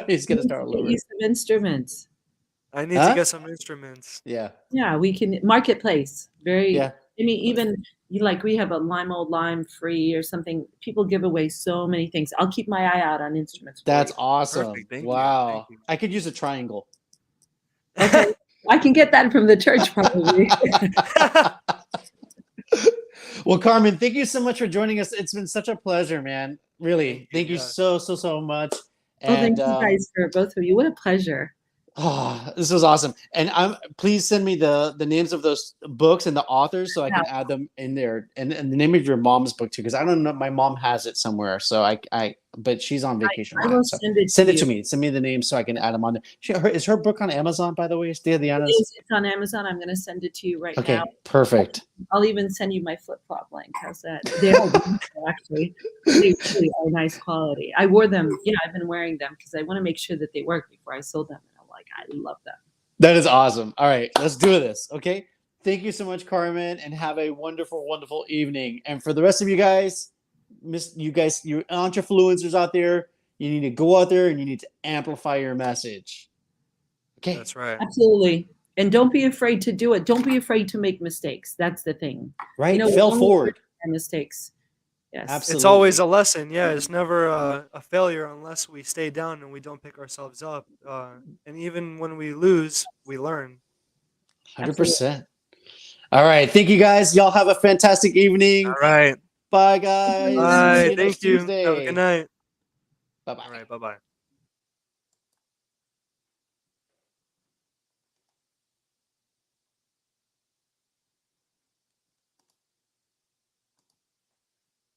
Speaker 1: He's gonna start all
Speaker 3: Get
Speaker 1: over.
Speaker 3: you some instruments.
Speaker 2: I need
Speaker 1: Huh?
Speaker 2: to get some instruments.
Speaker 1: Yeah.
Speaker 3: Yeah, we can marketplace. Very.
Speaker 1: Yeah.
Speaker 3: I mean, even we have a Old Lyme free or something. People give away so many things. I'll keep my eye out on instruments.
Speaker 1: That's awesome.
Speaker 2: Perfect. Thank you.
Speaker 1: Wow.
Speaker 2: Thank you.
Speaker 1: I could use a triangle.
Speaker 3: Okay, I can get that from the church probably.
Speaker 1: Well, Carmen, thank you so much for joining us. It's been such a pleasure, man. Really. Thank you
Speaker 2: yes.
Speaker 1: so much.
Speaker 3: Oh, thank
Speaker 1: And
Speaker 3: you guys for both of you. What a pleasure.
Speaker 1: this was awesome. And please send me the names of those books and the authors so I can
Speaker 3: Yeah.
Speaker 1: add them in there. And the name of your mom's book too, because I don't know. My mom has it somewhere. So but she's on vacation.
Speaker 3: I
Speaker 1: now,
Speaker 3: will
Speaker 1: so
Speaker 3: send it
Speaker 1: to
Speaker 3: you.
Speaker 1: me. Send me the names so I can add them on there. Is her book on Amazon, by the way? Stay the honest.
Speaker 3: It's on Amazon. I'm going to send it to you right
Speaker 1: Okay,
Speaker 3: now.
Speaker 1: perfect.
Speaker 3: I'll even send you my flip-flop link. How's that? They are beautiful, actually. They really are nice quality. I wore them. I've been wearing them because I want to make sure that they work before I sold them. And I'm like, I love them.
Speaker 1: That is awesome. All right, let's do this. Okay. Thank you so much, Carmen, and have a wonderful, wonderful evening. And for the rest of you guys, you entrefluencers out there, you need to go out there and you need to amplify your message. Okay.
Speaker 2: That's right.
Speaker 3: Absolutely. And don't be afraid to do it. Don't be afraid to make mistakes. That's the thing.
Speaker 1: Right.
Speaker 3: we're
Speaker 1: Fail
Speaker 3: only
Speaker 1: forward.
Speaker 3: afraid of mistakes. Yes.
Speaker 1: Absolutely.
Speaker 2: It's always a lesson. Yeah, it's never a failure unless we stay down and we don't pick ourselves up. And even when we lose, we learn.
Speaker 1: 100%. All right. Thank you guys. Y'all have a fantastic evening.
Speaker 2: All right.
Speaker 1: Bye, guys.
Speaker 2: Bye.
Speaker 1: See you next
Speaker 2: Thank you.
Speaker 1: Tuesday.
Speaker 2: Have a good night.
Speaker 1: Bye-bye.
Speaker 2: All right. Bye-bye.